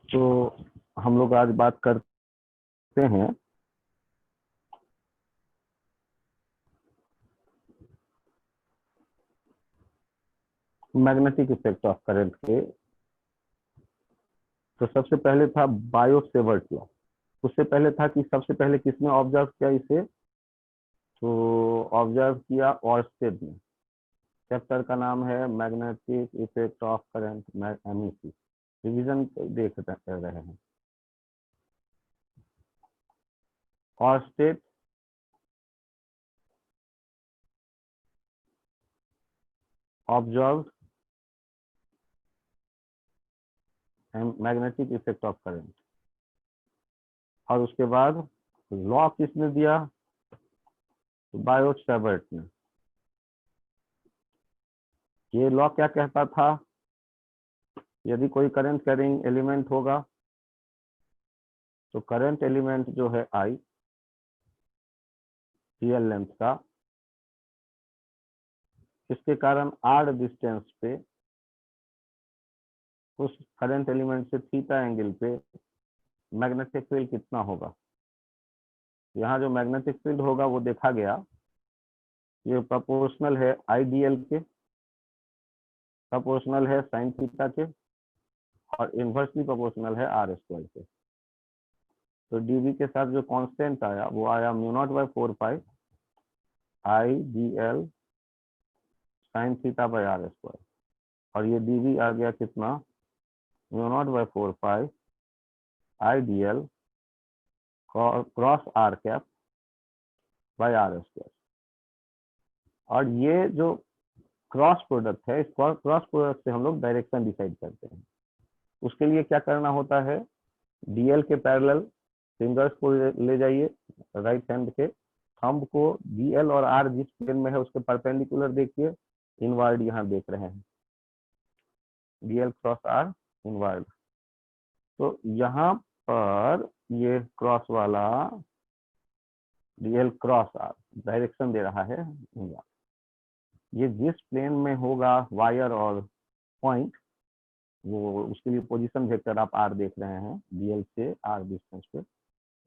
तो हम लोग आज बात करते हैं मैग्नेटिक इफेक्ट ऑफ करंट के। तो सबसे पहले था बायो-सेवर्ट लॉ। उससे पहले था कि सबसे पहले किसने ऑब्जर्व किया इसे, तो ऑब्जर्व किया ऑर्स्टेड ने। चैप्टर का नाम है magnetic effect of current, MEC। Revision देख रहे हैं। Oersted observe magnetic effect of current, और उसके बाद लॉ किसने दिया, बायो-सेवर्ट ने। ये लॉ क्या कहता था, यदि कोई करंट कैरिंग एलिमेंट होगा तो करंट एलिमेंट जो है I रियल लेंथ का, इसके कारण r डिस्टेंस पे उस करंट एलिमेंट से थीटा एंगल पे मैग्नेटिक फील्ड कितना होगा। यहाँ जो मैग्नेटिक फील्ड होगा वो देखा गया, ये प्रोपोर्शनल है IDL के, प्रोपोर्शनल है साइन थीटा के, और इन्वर्सली प्रोपोर्शनल है r² के। तो dV के साथ जो कांस्टेंट आया वो आया μ0/4 IDL sign theta bye r², और ये dV आ गया कितना, μ0/4 IDL cross r cap by r²। और ये जो क्रॉस प्रोडक्ट है, इस क्रॉस प्रोडक्ट से हम लोग डायरेक्शन डिसाइड करते हैं। उसके लिए क्या करना होता है, DL के पैरेलल फिंगर्स को ले जाइए, राइट हैंड के थंब को DL और R जिस प्लेन में है उसके परपेंडिकुलर देखिए, इनवर्ड यहाँ देख रहे हैं, DL क्रॉस R इनवर्ड। तो यहाँ पर ये क्रॉस वाला DL क्रॉस R डायरेक्शन दे रहा है इनवर्ड। ये जिस प्लेन में होगा वायर और पॉइंट, वो उसके लिए पोजीशन वेक्टर आप R देख रहे हैं, DL से R डिस्टेंस पे,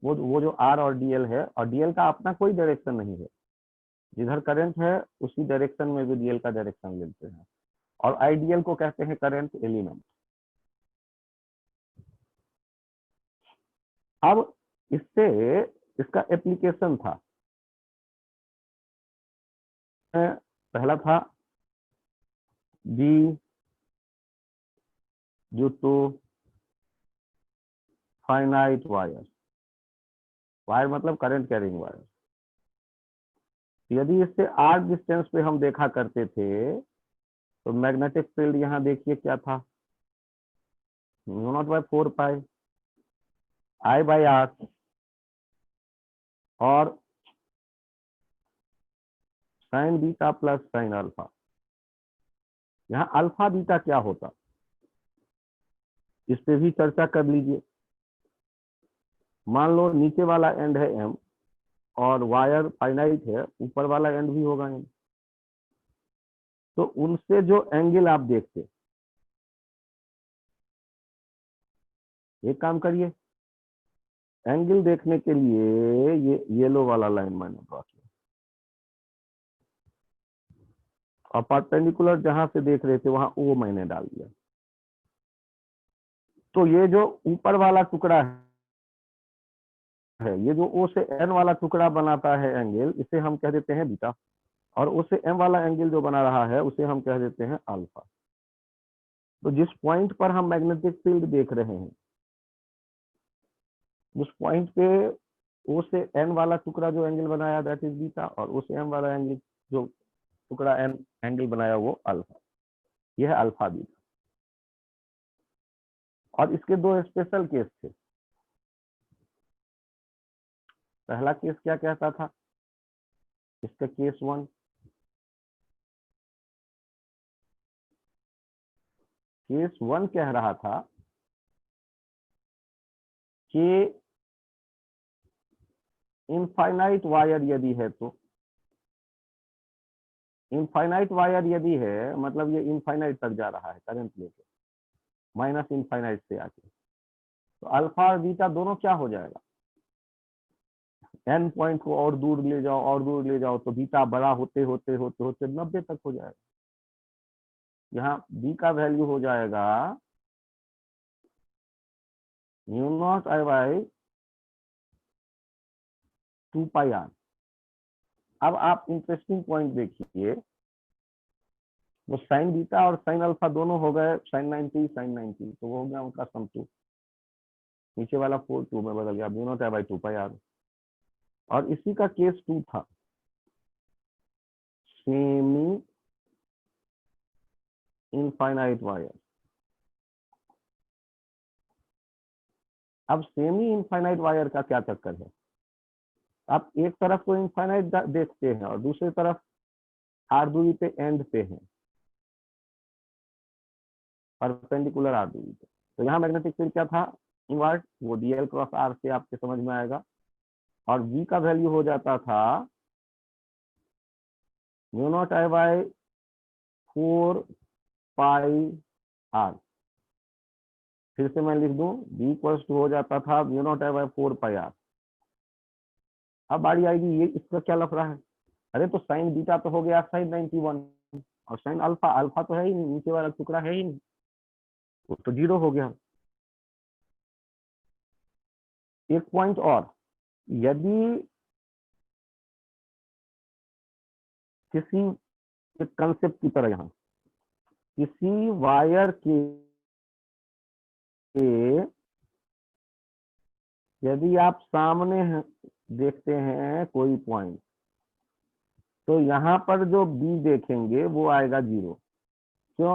वो जो R और DL है, और DL का अपना कोई डायरेक्शन नहीं है, जिधर करंट है उसी डायरेक्शन में भी DL का डायरेक्शन लेते हैं, और IDL को कहते हैं करंट एलिमेंट। अब इससे इसका एप्लीकेशन था, पहला था D due to finite wire, wire मतलब करंट कैरिंग वायर। यदि इससे R डिस्टेंस पे हम देखा करते थे तो मैग्नेटिक फील्ड यहाँ देखिए क्या था, μ0/4 I/R, और sign beta plus sine alpha. यहाँ अल्फा बीटा क्या होता, इस पे भी चर्चा कर लीजिए। मान लो नीचे वाला एंड है M और वायर फाइनाइट है, ऊपर वाला एंड भी होगा M, तो उनसे जो एंगल आप देखते, एक काम करिए, एंगल देखने के लिए ये येलो वाला लाइन मैंने ड्रॉ किया, और परपेंडिकुलर जहां से देख रहे थे वहां O मैंने डाल दिया। तो ये जो ऊपर वाला टुकड़ा है, ये जो O से N वाला टुकड़ा बनाता है एंगल, इसे हम कह देते हैं बीटा, और O से M वाला एंगल जो बना रहा है उसे हम कह देते हैं अल्फा। तो जिस पॉइंट पर हम मैग्नेटिक फील्ड देख रहे हैं, उस पॉइंट पे O से N वाला टुकड़ा जो एंगल बनाया दैट इज बीटा, और O से M वाला एंगल जो टुकड़ा N एंगल बनाया वो अल्फा। यह है अल्फा बीटा। और इसके दो स्पेशल केस थे। पहला केस क्या कहता था, इसका केस 1, केस 1 कह रहा था कि इनफाइनाइट वायर यदि है, तो इनफाइनाइट वायर यदि है मतलब ये इनफाइनाइट तक जा रहा है करंट लेके, माइनस इनफाइनाइट से आके, तो अल्फा और बीटा दोनों क्या हो जाएगा, एन पॉइंट को और दूर ले जाओ और दूर ले जाओ तो बीटा बड़ा होते होते होते होते 90 तक हो जाएगा। यहाँ बी का वैल्यू हो जाएगा mu not I by 2πr। अब आप इंटरेस्टिंग पॉइंट देखिए, वो साइन बीटा और साइन अल्फा दोनों हो गए साइन 90 साइन 90, तो वो हो गया उनका सम 2, नीचे वाला 4 2 में बदल गया, mu not I by 2πr। और इसी का केस 2 था, सेमी इनफाइनाइट वायर। अब सेमी इनफाइनाइट वायर का क्या चक्कर है, आप एक तरफ तो इनफाइनाइट देखते हैं और दूसरी तरफ आर दूरी पे एंड पे है, परपेंडिकुलर आर दूरी पे। तो यहाँ मैग्नेटिक फील्ड क्या था, इनवर्ट, वो डीएल क्रॉस आर से आपके समझ में आएगा। और v का वैल्यू हो जाता था mu not I by 4πr। फिर से मैं लिख दूं, v इक्वल्स टू हो जाता था mu not I by 4πr। अब बारी आएगी ये इसका क्या लफड़ा है, अरे तो साइन बीटा तो हो गया साइन 91 और साइन अल्फा, अल्फा तो है ही नहीं, नीचे वाला टुकड़ा है ही नहीं, वो तो 0 हो गया। एक पॉइंट और, यदि किसी कंसेप्ट की तरह यहाँ किसी वायर के यदि आप सामने देखते हैं कोई पॉइंट, तो यहाँ पर जो बी देखेंगे वो आएगा 0। क्यों,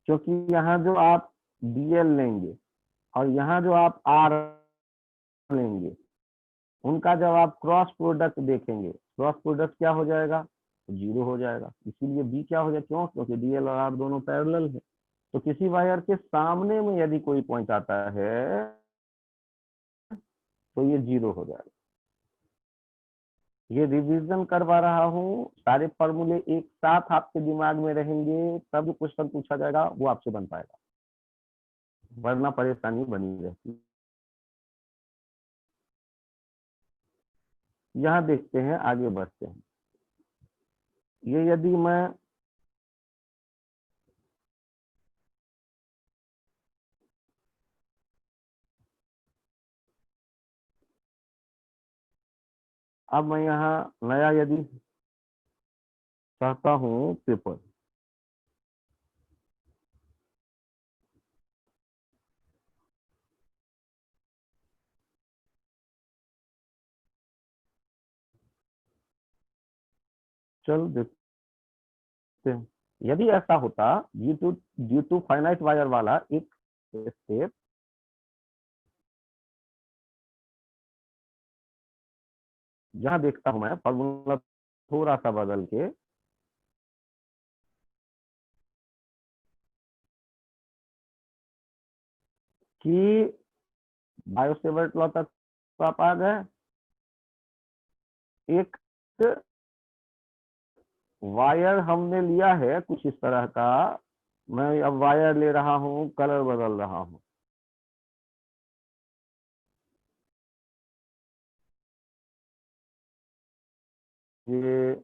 क्योंकि यहाँ जो आप डीएल लेंगे और यहाँ जो आप आर लेंगे, उनका जब आप क्रॉस प्रोडक्ट देखेंगे, क्रॉस प्रोडक्ट क्या हो जाएगा, 0 हो जाएगा। इसीलिए बी क्या हो जाएगा, क्यों, क्योंकि डीएल और आर दोनों पैरेलल है। तो किसी वायर के सामने में यदि कोई पॉइंट आता है तो ये 0 हो जाएगा। ये रिवीजन करवा रहा हूँ, सारे फॉर्मूले एक साथ आपके दिमाग में रहेंगे, तब जो क्वेश्चन पूछा जाएगा वो आपसे बन पाएगा, वरना परेशानी बनी रहती। यहाँ देखते हैं, आगे बढ़ते हैं। ये यदि मैं अब मैं यहाँ नया यदि चाहता हूँ पेपर, चल देखते हैं। यदि ऐसा होता ड्यू टू फाइनाइट वायर वाला एक स्टेप, जहां देखता हूं मैं फॉर्मूला थोड़ा सा बदल के, कि बायोसेवर्ट लॉ तक तो आप आ गए। एक वायर हमने लिया है कुछ इस तरह का, मैं अब वायर ले रहा हूं, कलर बदल रहा हूं, ये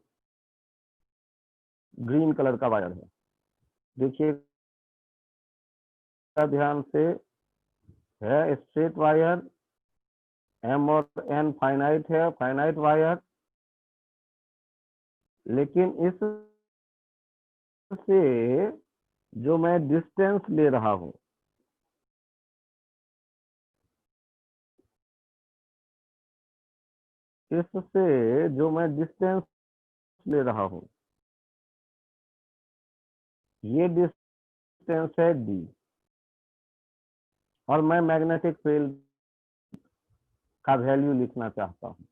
ग्रीन कलर का वायर है, देखिए ध्यान से, है स्ट्रेट वायर, एम और एन फाइनाइट है, फाइनाइट वायर, लेकिन इस से जो मैं डिस्टेंस ले रहा हूं, इससे जो मैं डिस्टेंस ले रहा हूं, ये डिस्टेंस है डी, और मैं मैग्नेटिक फील्ड का वैल्यू लिखना चाहता हूं।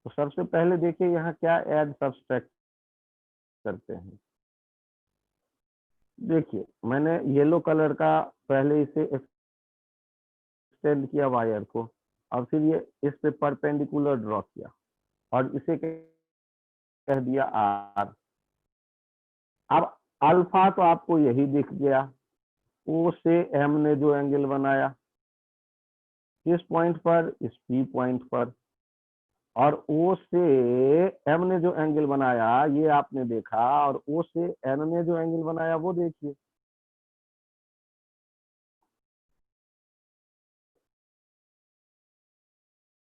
तो सबसे पहले देखिए यहाँ क्या ऐड सब्सट्रैक्ट करते हैं। देखिए मैंने येलो कलर का पहले इसे एक्सटेंड किया वायर को, और फिर ये इस पे परपेंडिकुलर ड्रॉ किया और इसे कह दिया आर। अब अल्फा तो आपको यही दिख गया, ओ से एम ने जो एंगल बनाया, किस पॉइंट पर, इस पी पॉइंट पर, और ओ से एम ने जो एंगल बनाया ये आपने देखा, और ओ से एन ने जो एंगल बनाया वो देखिए।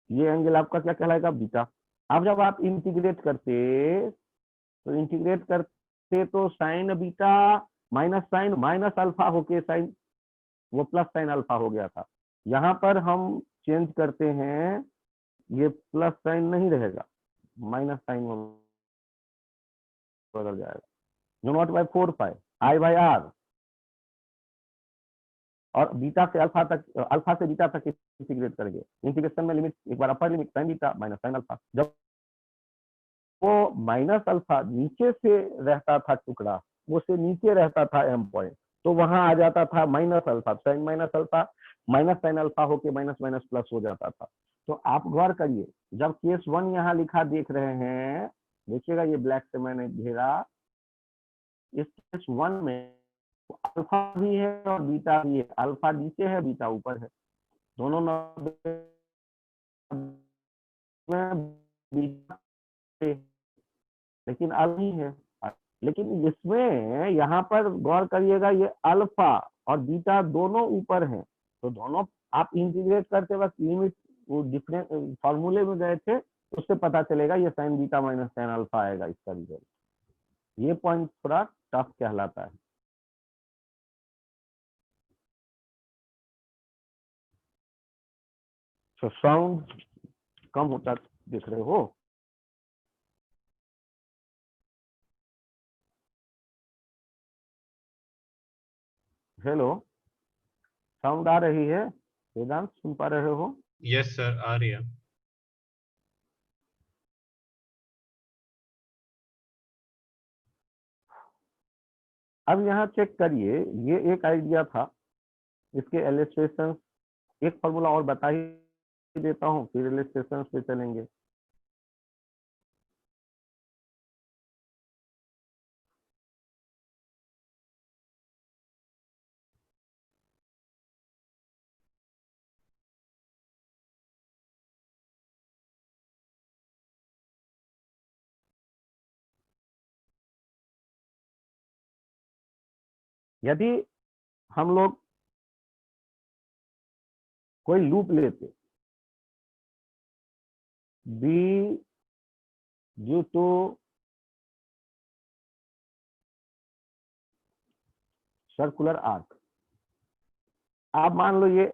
ये एंगल आपका क्या कहलाएगा, बीटा। अब जब आप इंटीग्रेट करते, तो इंटीग्रेट करते तो sine beta minus sine minus alpha होके साइन, वो प्लस साइन अल्फा हो गया था। यहाँ पर हम चेंज करते हैं, ये प्लस साइन नहीं रहेगा, माइनस साइन में बदल जाएगा। जो naught by 4 pi I by R, और बीटा से अल्फा तक, अल्फा से बीटा तक इंटीग्रेट करेंगे। इंटीग्रेशन में लिमिट एक बार upper limit sine beta minus sine alpha, जब वो माइनस अल्फा नीचे से रहता था टुकड़ा, वो से नीचे रहता था एम पॉइंट, तो वहां आ जाता था minus alpha, sine minus alpha minus sine alpha होके माइनस माइनस प्लस हो जाता था। तो आप गौर करिए, जब केस 1 यहाँ लिखा देख रहे हैं, देखिएगा ये ब्लैक से मैंने घेरा, इस केस 1 में अल्फा भी है और बीटा भी है, अल्फा नीचे है बीटा ऊपर है, दोनों में बीटा, लेकिन अल नहीं है। लेकिन इसमें यहाँ पर गौर करिएगा, ये अल्फा और बीटा दोनों ऊपर हैं, तो दोनों आप इंटीग्रेट करते वक्त लिमिट वो डिफरेंट फॉर्मूले में गए थे, उससे पता चलेगा ये sign beta minus sine alpha आएगा इसका रिजल्ट। ये पॉइंट थोड़ा टफ कहलाता है। तो साउंड कम होता दिख रहे हो, हेलो, साउंड आ रही है वेदांत, सुन पा रहे हो? यस सर, आ रही है। अब यहाँ चेक करिए, ये एक आइडिया था, इसके इलस्ट्रेशन एक फॉर्मूला और बता ही देता हूँ, फिर इलस्ट्रेशन पे चलेंगे। यदि हम लोग कोई लूप लेते, B due to circular arc, आप मान लो ये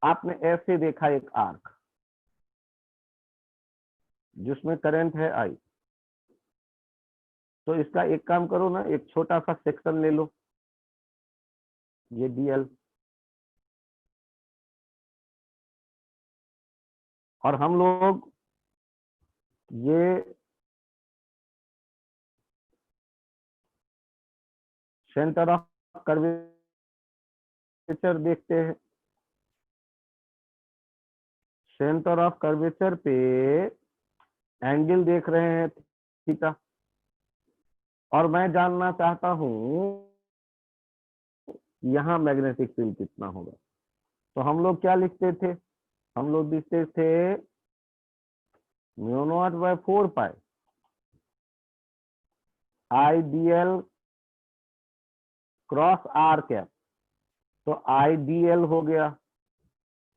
आपने ऐसे देखा एक आर्क जिसमें करंट है आई, तो इसका एक काम करो ना, एक छोटा सा सेक्शन ले लो, ये डीएल, और हम लोग ये सेंटर ऑफ कर्वेचर देखते हैं, सेंटर ऑफ कर्वेचर पे एंगल देख रहे हैं थीटा, और मैं जानना चाहता हूं यहाँ मैग्नेटिक फील्ड कितना होगा। तो हम लोग क्या लिखते थे, हम लोग लिखते थे mu not by 4 pi I D L cross R cap. तो आई डी एल हो गया,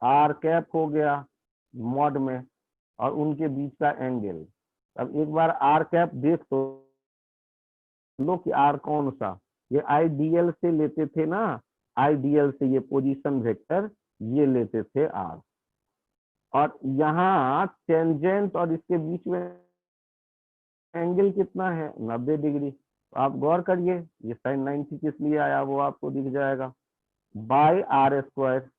आर कैप हो गया मॉड में, और उनके बीच का एंगल। अब एक बार आर कैप देख तो लो कि आर कौन सा, ये आई डी एल से लेते थे ना, आई डी एल से ये पोजीशन वेक्टर ये लेते थे आर, और यहाँ टेंजेंट और इसके बीच में एंगल कितना है, 90 डिग्री। तो आप गौर करिए, ये साइन 90 किस लिए आया वो आपको दिख जाएगा, बाय आर स्क्वायर,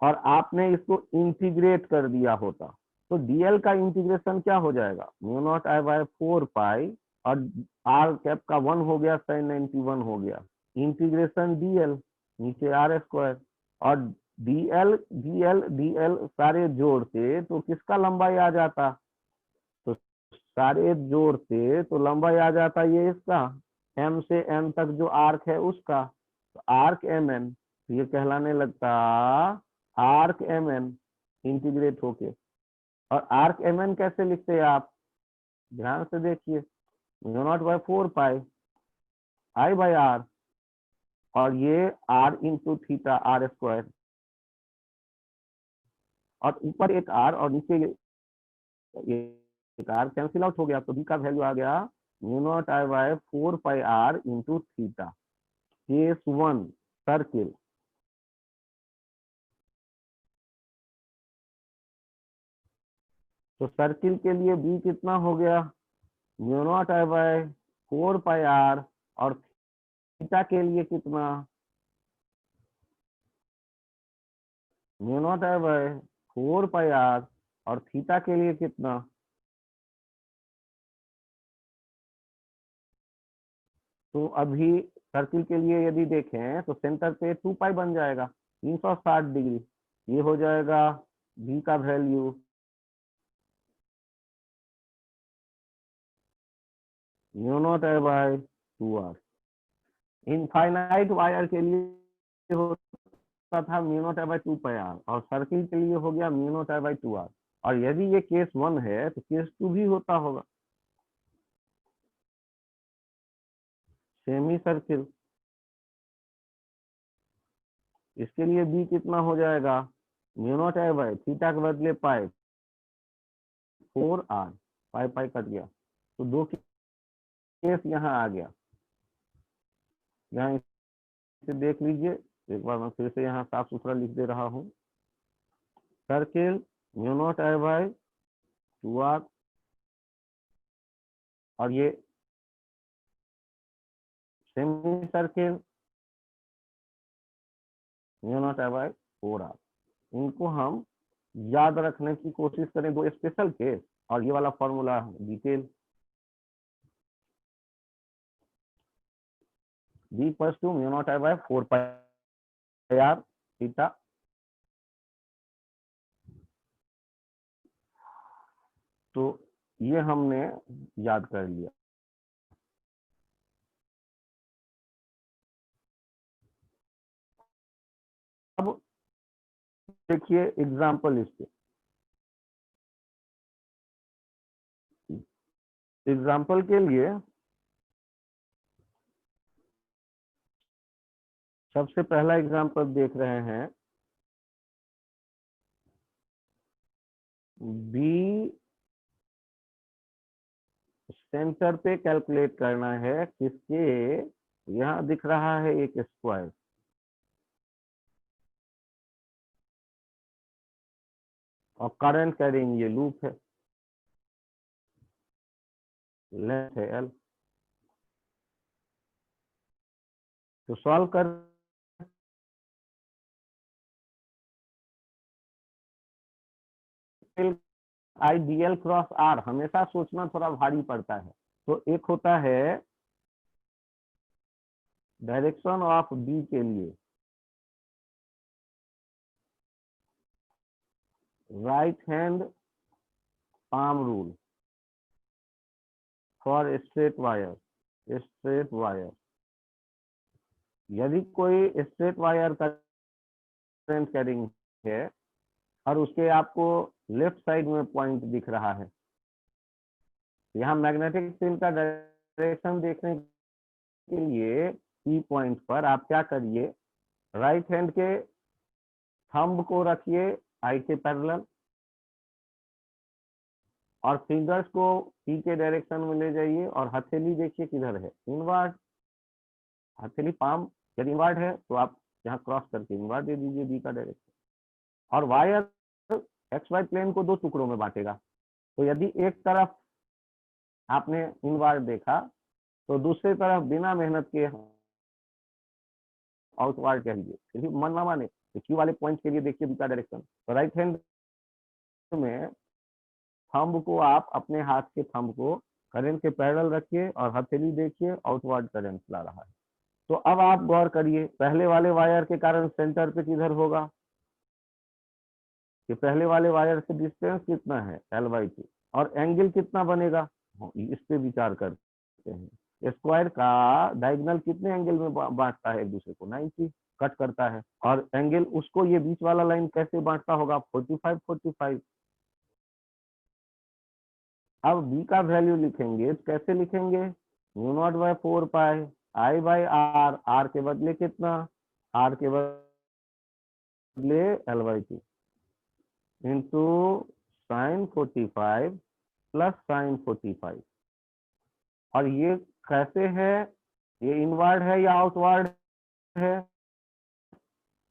और आपने इसको इंटीग्रेट कर दिया होता तो डीएल का इंटीग्रेशन क्या हो जाएगा, म्यू नॉट आई बाय 4 पाई, और आर कैप का 1 हो गया, साइन 91 हो गया, इंटीग्रेशन डीएल नीचे आर स्क्वायर, और डीएल डीएल डीएल सारे जोड़ते तो किसका लंबाई आ जाता, तो सारे जोड़ते तो लंबाई आ जाता ये इसका, एम से एन तक जो आर्क है उसका, तो आर्क एम एन, तो ये कहलाने लगता आर्क एम एन इंटीग्रेट होके। और आर्क एम एन कैसे लिखते हैं आप, ध्यान से देखिए, mu not by 4 pi I by R, और ये R into theta R square, और ऊपर एक आर और नीचे ये एक आर कैंसिल आउट हो गया, तो बी का वैल्यू आ गया mu not I by 4 pi R into theta. Case 1 circle, तो सर्किल के लिए बी कितना हो गया, mu not I by 4 pi R, और थीटा के लिए कितना, mu not I by 4 pi R, और थीटा के लिए कितना, तो अभी सर्किल के लिए यदि देखें तो सेंटर पे 2 पाई बन जाएगा 360 डिग्री, ये हो जाएगा बी का value mu not I by 2 R. Infinite wire के लिए होता था mu not I by 2 pi R, और सर्किल के लिए हो गया mu not I by 2 R. और यदि ये केस 1 है तो केस 2 भी होता होगा, सेमी सर्किल, इसके लिए बी कितना हो जाएगा, mu not I by theta के बदले पाई 4 आर, पाई पाई कट गया, तो दो केस यहाँ आ गया। यहाँ इसे देख लीजिए, एक बार मैं फिर से यहाँ साफ सुथरा लिख दे रहा हूँ, circle mu not I by 2 R, और ये semi circle mu not I by 4 R. इनको हम याद रखने की कोशिश करें, दो स्पेशल केस, और ये वाला formula detail. B equals to mu not I by 4 pi R theta, तो ये हमने याद कर लिया। अब देखिए एग्जाम्पल, इसके एग्जाम्पल के लिए सबसे पहला एग्जाम्पल देख रहे हैं, बी सेंटर पे कैलकुलेट करना है किसके, यहाँ दिख रहा है एक स्क्वायर, और करंट कैरिंग ये लूप है, लेंथ है एल। तो सॉल्व कर आईडीएल क्रॉस आर हमेशा सोचना थोड़ा भारी पड़ता है। तो एक होता है डायरेक्शन ऑफ बी के लिए right hand palm rule for straight wire, straight wire, यदि कोई स्ट्रेट वायर का करंट कैरिंग है और उसके आपको लेफ्ट साइड में पॉइंट दिख रहा है, यहाँ मैग्नेटिक फील्ड का डायरेक्शन देखने के लिए ई पॉइंट पर आप क्या करिए, राइट हैंड के थंब को रखिए आई के पैरेलल, और फिंगर्स को पी के डायरेक्शन में ले जाइए, और हथेली देखिए किधर है, इनवर्ड, हथेली पाम यदि इनवर्ड है तो आप यहाँ क्रॉस करके इनवर्ड दे दीजिए बी का डायरेक्शन। और वायर एक्स वाई प्लेन को दो टुकड़ों में बांटेगा, तो यदि एक तरफ आपने इनवर्ड देखा तो दूसरी तरफ बिना मेहनत के आउटवर्ड कह लीजिए, फिर भी मन ना माने तो क्यू वाले पॉइंट के लिए देखिए बी का डायरेक्शन, तो राइट हैंड में थंब को आप अपने हाथ के थंब को करंट के पैरेलल रखिए, और हथेली देखिए आउटवर्ड करंट ला रहा है। तो अब आप गौर करिए, पहले वाले वायर के कारण सेंटर पे किधर होगा, कि पहले वाले वायर से डिस्टेंस कितना है L/2, और एंगल कितना बनेगा, इस पे विचार करते हैं। स्क्वायर का डायगोनल कितने एंगल में बांटता है एक दूसरे को? 90 कट करता है। और एंगल उसको ये बीच वाला लाइन कैसे बांटता होगा? 45 45। अब बी का वैल्यू लिखेंगे तो कैसे लिखेंगे? Mu not by 4 pi I by R, R के बदले कितना? आर के बदले L by 2 into sine 45 plus sine 45। और ये कैसे है? ये इनवर्ड है या आउटवर्ड है?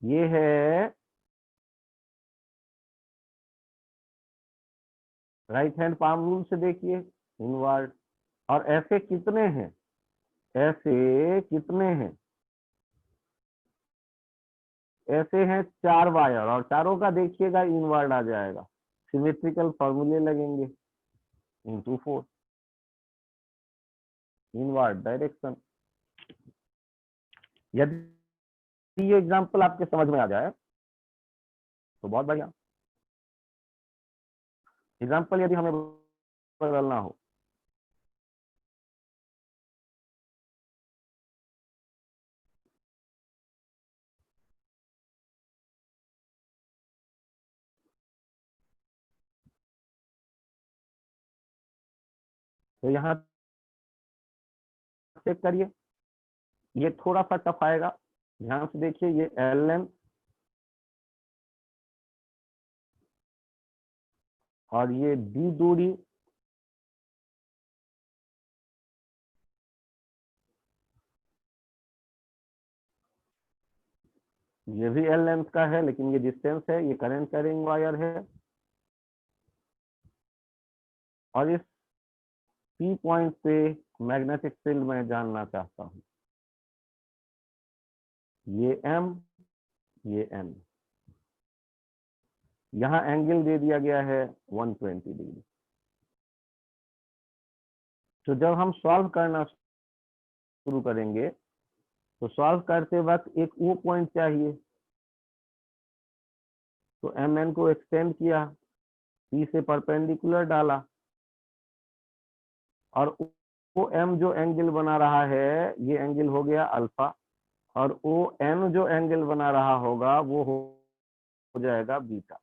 ये है राइट हैंड पाम रूल से देखिए, इनवर्ड। और ऐसे कितने हैं? ऐसे कितने हैं? ऐसे हैं 4 वायर, और चारों का देखिएगा इनवर्ड आ जाएगा। सिमेट्रिकल फॉर्मूले लगेंगे, इंटू 4 इनवर्ड डायरेक्शन। यदि ये एग्जांपल आपके समझ में आ जाए तो बहुत बढ़िया। एग्जांपल यदि हमें बदलना हो, तो यहाँ चेक करिए, ये थोड़ा सा टफ आएगा। ध्यान से देखिए, ये एल एम और ये डी दूरी, ये भी एल लेंथ का है, लेकिन ये डिस्टेंस है, ये करंट कैरिंग वायर है। और इस पी पॉइंट पे मैग्नेटिक फील्ड में जानना चाहता हूँ। ये एम, ये एन, यहाँ एंगल दे दिया गया है 120 डिग्री। तो जब हम सॉल्व करना शुरू करेंगे तो सॉल्व करते वक्त एक वो पॉइंट चाहिए। तो एम एन को एक्सटेंड किया, पी से परपेंडिकुलर डाला, और वो एम जो एंगल बना रहा है ये एंगल हो गया अल्फा, और ओ एन जो एंगल बना रहा होगा वो हो जाएगा बीटा।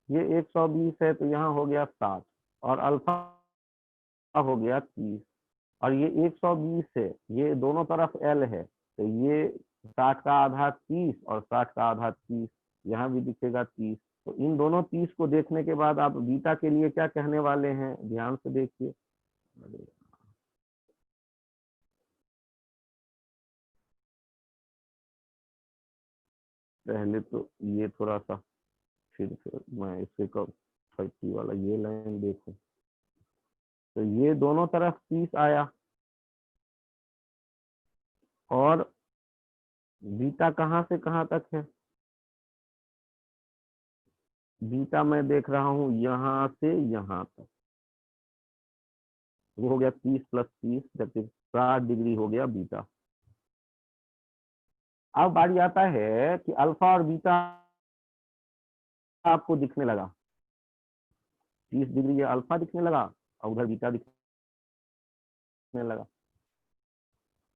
ये 120 है तो यहाँ हो गया 60, और अल्फा हो गया 30। और ये 120 है, ये दोनों तरफ एल है, तो ये 60 का आधा 30 और 60 का आधा 30, यहाँ भी दिखेगा 30। तो इन दोनों 30 को देखने के बाद आप बीटा के लिए क्या कहने वाले हैं? ध्यान से देखिए। पहले तो ये थोड़ा सा, फिर मैं इससे कब 30 वाला ये लाइन देखूं, तो ये दोनों तरफ 30 आया, और बीटा कहाँ से कहाँ तक है? बीटा मैं देख रहा हूँ यहाँ से यहाँ तक, वो हो गया 30 प्लस 30, जबकि 60 डिग्री हो गया बीटा। अब बारी आता है कि अल्फा और बीटा आपको दिखने लगा, 30 डिग्री ये अल्फा दिखने लगा और उधर बीटा दिखने लगा।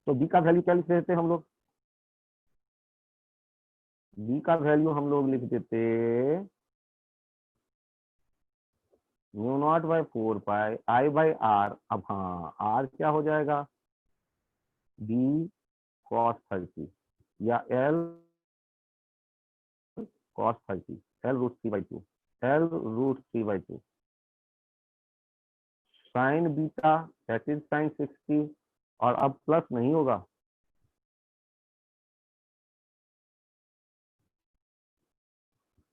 तो बी का वैल्यू क्या लिख देते हम लोग? बी का वैल्यू हम लोग लिख देते mu not by 4 pi I by R. अब हाँ, आर क्या हो जाएगा? बी कॉस 30, या L cos 30, L root 3/2, L root 3/2 sine beta that is sine 60। और अब प्लस नहीं होगा,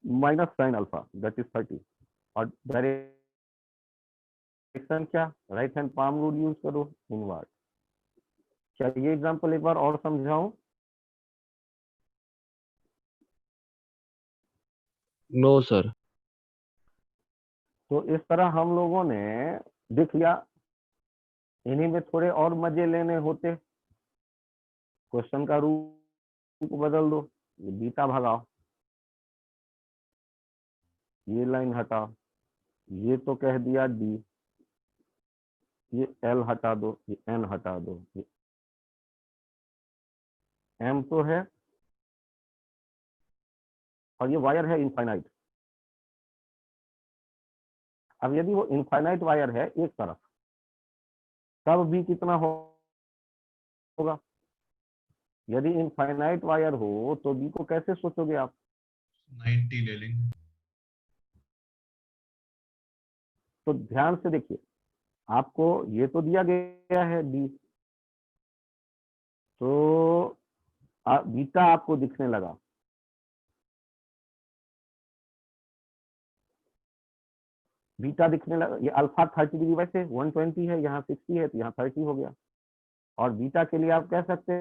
minus sine alpha that is 30। और डायरेक्शन क्या? Right hand palm rule use करो, इनवर्ड। क्या ये एग्जांपल एक बार और समझाऊं? No sir. तो इस तरह हम लोगों ने देख लिया। इन्हीं में थोड़े और मजे लेने होते, क्वेश्चन का रूप बदल दो, ये बीटा भगाओ, ये लाइन हटाओ, ये तो कह दिया डी, ये L हटा दो, ये N हटा दो, ये M तो है और ये वायर है इनफाइनाइट। अब यदि वो इनफाइनाइट वायर है एक तरफ, तब भी कितना होगा? यदि इनफाइनाइट वायर हो तो बी को कैसे सोचोगे आप? 90 ले लेंगे। तो ध्यान से देखिए, आपको ये तो दिया गया है डी, तो बीटा आपको दिखने लगा, बीटा दिखने लगा। ये अल्फा 30 डिग्री, वैसे 120 है, यहाँ 60 है, तो यहाँ 30 हो गया। और बीटा के लिए आप कह सकते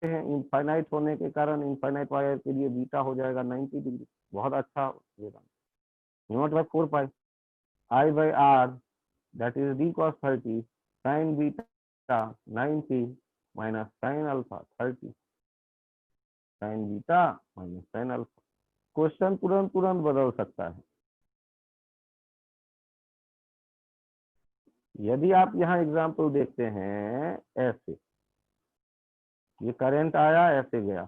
हैं इनफाइनाइट होने के कारण इनफाइनाइट वायर के लिए बीटा हो जाएगा 90 डिग्री। बहुत अच्छा। Not by 4 pi I by R, that is D cos 30 sine beta 90 minus sine alpha 30 sine beta minus sine alpha. Question तुरंत तुरंत बदल सकता है। यदि आप यहाँ एग्जाम्पल देखते हैं, ऐसे ये करंट आया, ऐसे गया,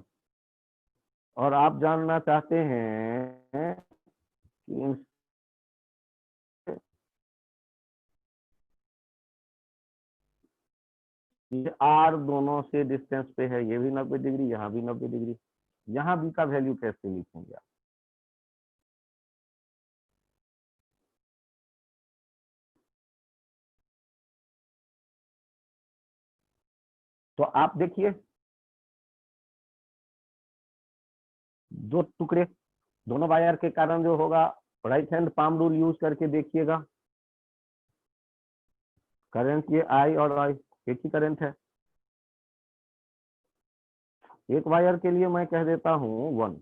और आप जानना चाहते हैं कि ये आर दोनों से डिस्टेंस पे है, ये भी 90 डिग्री, यहाँ भी 90 डिग्री, यहाँ बी का वैल्यू कैसे लिखेंगे आप? तो आप देखिए, दो टुकड़े, दोनों वायर के कारण जो होगा, right hand palm rule use करके देखिएगा। करंट ये आई और आई एक ही करंट है। एक वायर के लिए मैं कह देता हूं 1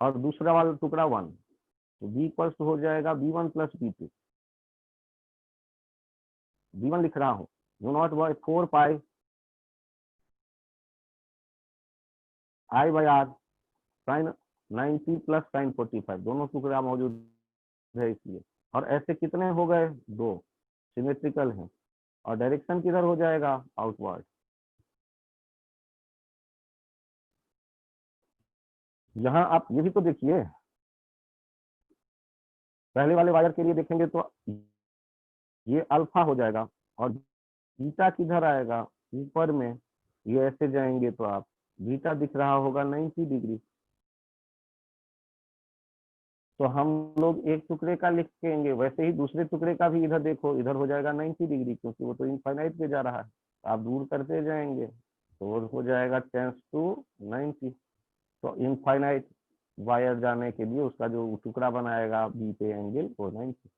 और दूसरा वाला टुकड़ा 1, तो बी इक्वल्स हो जाएगा B1 प्लस B2। B1 लिख रहा हूं, यू not by 4 pi I by R sine 90 plus sine 45, दोनों टुकड़ा मौजूद है इसलिए। और ऐसे कितने हो गए? 2 सिमेट्रिकल हैं। और डायरेक्शन किधर हो जाएगा? आउटवर्ड। यहाँ आप ये भी तो देखिए, पहले वाले वायर के लिए देखेंगे तो ये अल्फा हो जाएगा और बीटा किधर आएगा? ऊपर में। ये ऐसे जाएंगे तो आप बीटा दिख रहा होगा 90 डिग्री। तो हम लोग एक टुकड़े का लिखेंगे, वैसे ही दूसरे टुकड़े का भी इधर देखो, इधर हो जाएगा 90 डिग्री, क्योंकि वो तो इनफाइनाइट पे जा रहा है। आप दूर करते जाएंगे तो हो जाएगा 10 to 90। तो इनफाइनाइट वायर जाने के लिए उसका जो टुकड़ा बनाएगा बी पे एंगल वो 90।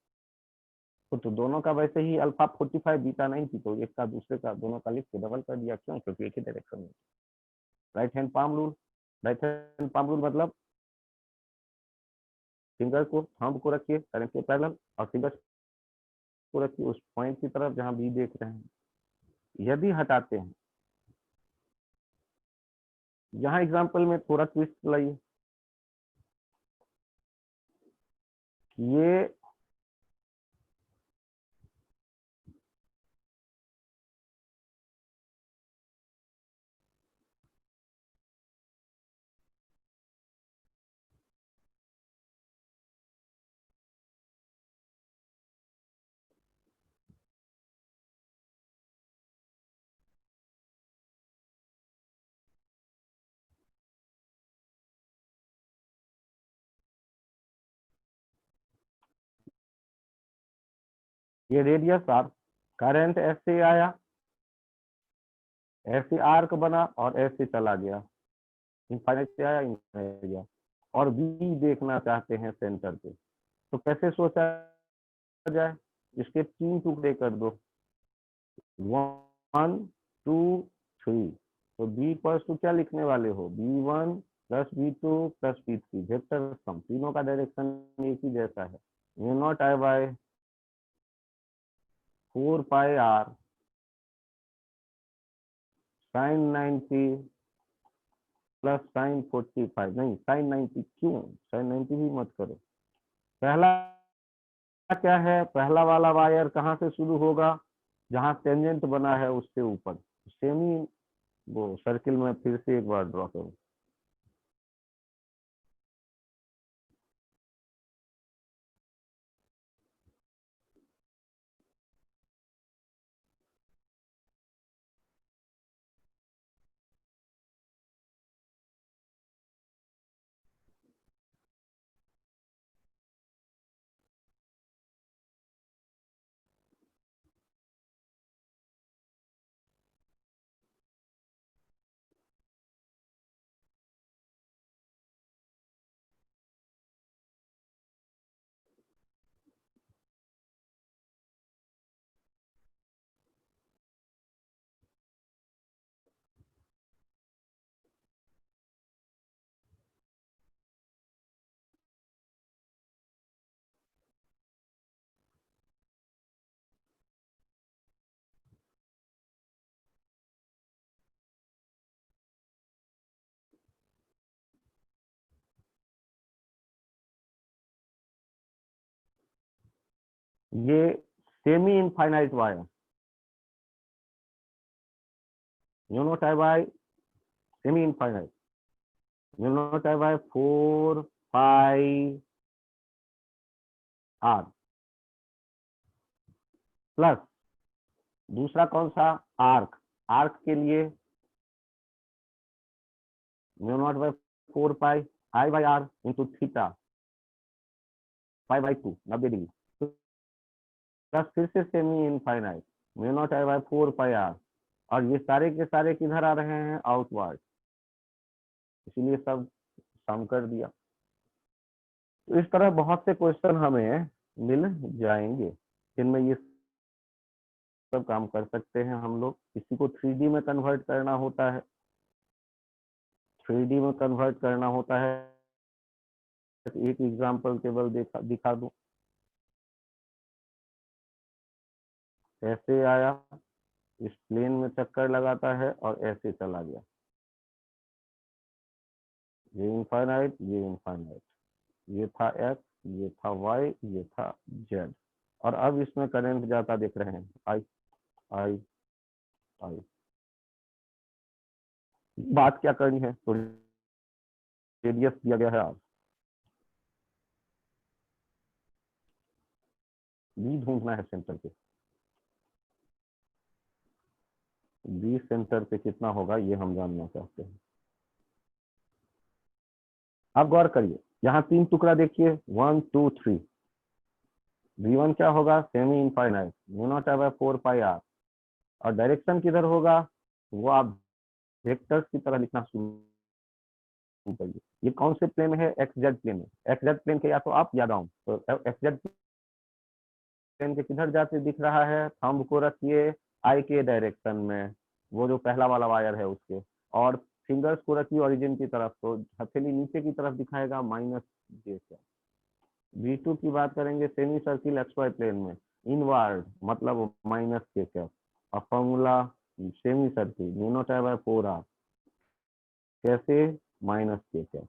तो दोनों का वैसे ही अल्फा 45 बीटा 90, तो एक का दूसरे का दोनों का लिख के डबल कर दिया। क्यों? क्योंकि एक ही डायरेक्शन में। Right hand palm rule, right hand palm rule मतलब फिंगर को, थंब को रखिए करंट के पैरेलल और फिंगर को रखिए उस पॉइंट की तरफ जहां बी देख रहे हैं। यदि हटाते हैं, यहाँ एग्जांपल में थोड़ा ट्विस्ट लाइए, ये रेडियस आर, करंट ऐसे आया, ऐसे आर्क बना और ऐसे चला गया, इनफाइनाइट से आया, इनफाइनाइट गया, और बी देखना चाहते हैं सेंटर पे। तो कैसे सोचा जाए? इसके 3 टुकड़े कर दो, 1 2 3। तो बी पर तो क्या लिखने वाले हो? B1 plus B2 plus B3, vector sum, तीनों का डायरेक्शन एक ही जैसा है। ये not I by 4 pi R sine 90 plus sine 45, नहीं साइन 90, क्यों साइन 90 भी मत करो। पहला क्या है, पहला वाला वायर कहाँ से शुरू होगा, जहां टेंजेंट बना है उससे ऊपर। सेमी वो सर्किल में फिर से एक बार ड्रॉ करूं। ये सेमी इनफाइनाइट वायर, यूनोटाइप बाय सेमी इनफाइनाइट, यूनोटाइप बाय 4 5 आर प्लस दूसरा कौन सा, आर्क। आर्क के लिए mu not by 4 pi I by R into theta 5/2 90 degree, plus फिर से semi infinite mu not I by 4 pi R, और ये सारे के सारे किधर आ रहे हैं, आउटवर्ड, इसीलिए सब सम कर दिया। तो इस तरह बहुत से क्वेश्चन हमें मिल जाएंगे जिनमें ये सब काम कर सकते हैं हम लोग। किसी को 3D में कन्वर्ट करना होता है, 3D में कन्वर्ट करना होता है, एक एग्जांपल केवल दिखा दूं। ऐसे आया, इस प्लेन में चक्कर लगाता है और ऐसे चला गया, ये इनफाइनाइट, ये इनफाइनाइट, ये था एक्स, ये था वाई, ये था जेड, और अब इसमें करंट जाता देख रहे हैं, आई आई आई। बात क्या करनी है, तो रेडियस दिया गया है आर, बी ढूंढना है सेंटर पे, बी सेंटर पे कितना होगा ये हम जानना चाहते हैं। आप गौर करिए, यहाँ 3 टुकड़ा देखिए, 1 2 3, V1 क्या होगा, semi infinite mu not by 4 pi R, और डायरेक्शन किधर होगा, वो आप वेक्टर्स की तरह लिखना शुरू करिए। ये कौन से प्लेन है, एक्स जेड प्लेन है, एक्स जेड प्लेन के या तो आप या डाउन, तो एक्स जेड प्लेन के किधर जाते दिख रहा है, थंब को रखिए आई के डायरेक्शन में, वो जो पहला वाला वायर है उसके, और फिंगर्स को रखिए ओरिजिन की तरफ, तो हथेली नीचे की तरफ दिखाएगा माइनस जे। V2 की बात करेंगे, semi circle X Y plane में, इनवर्ड मतलब माइनस के कैप, और formula semi circle mu not I by 4 R, कैसे, माइनस के कैप।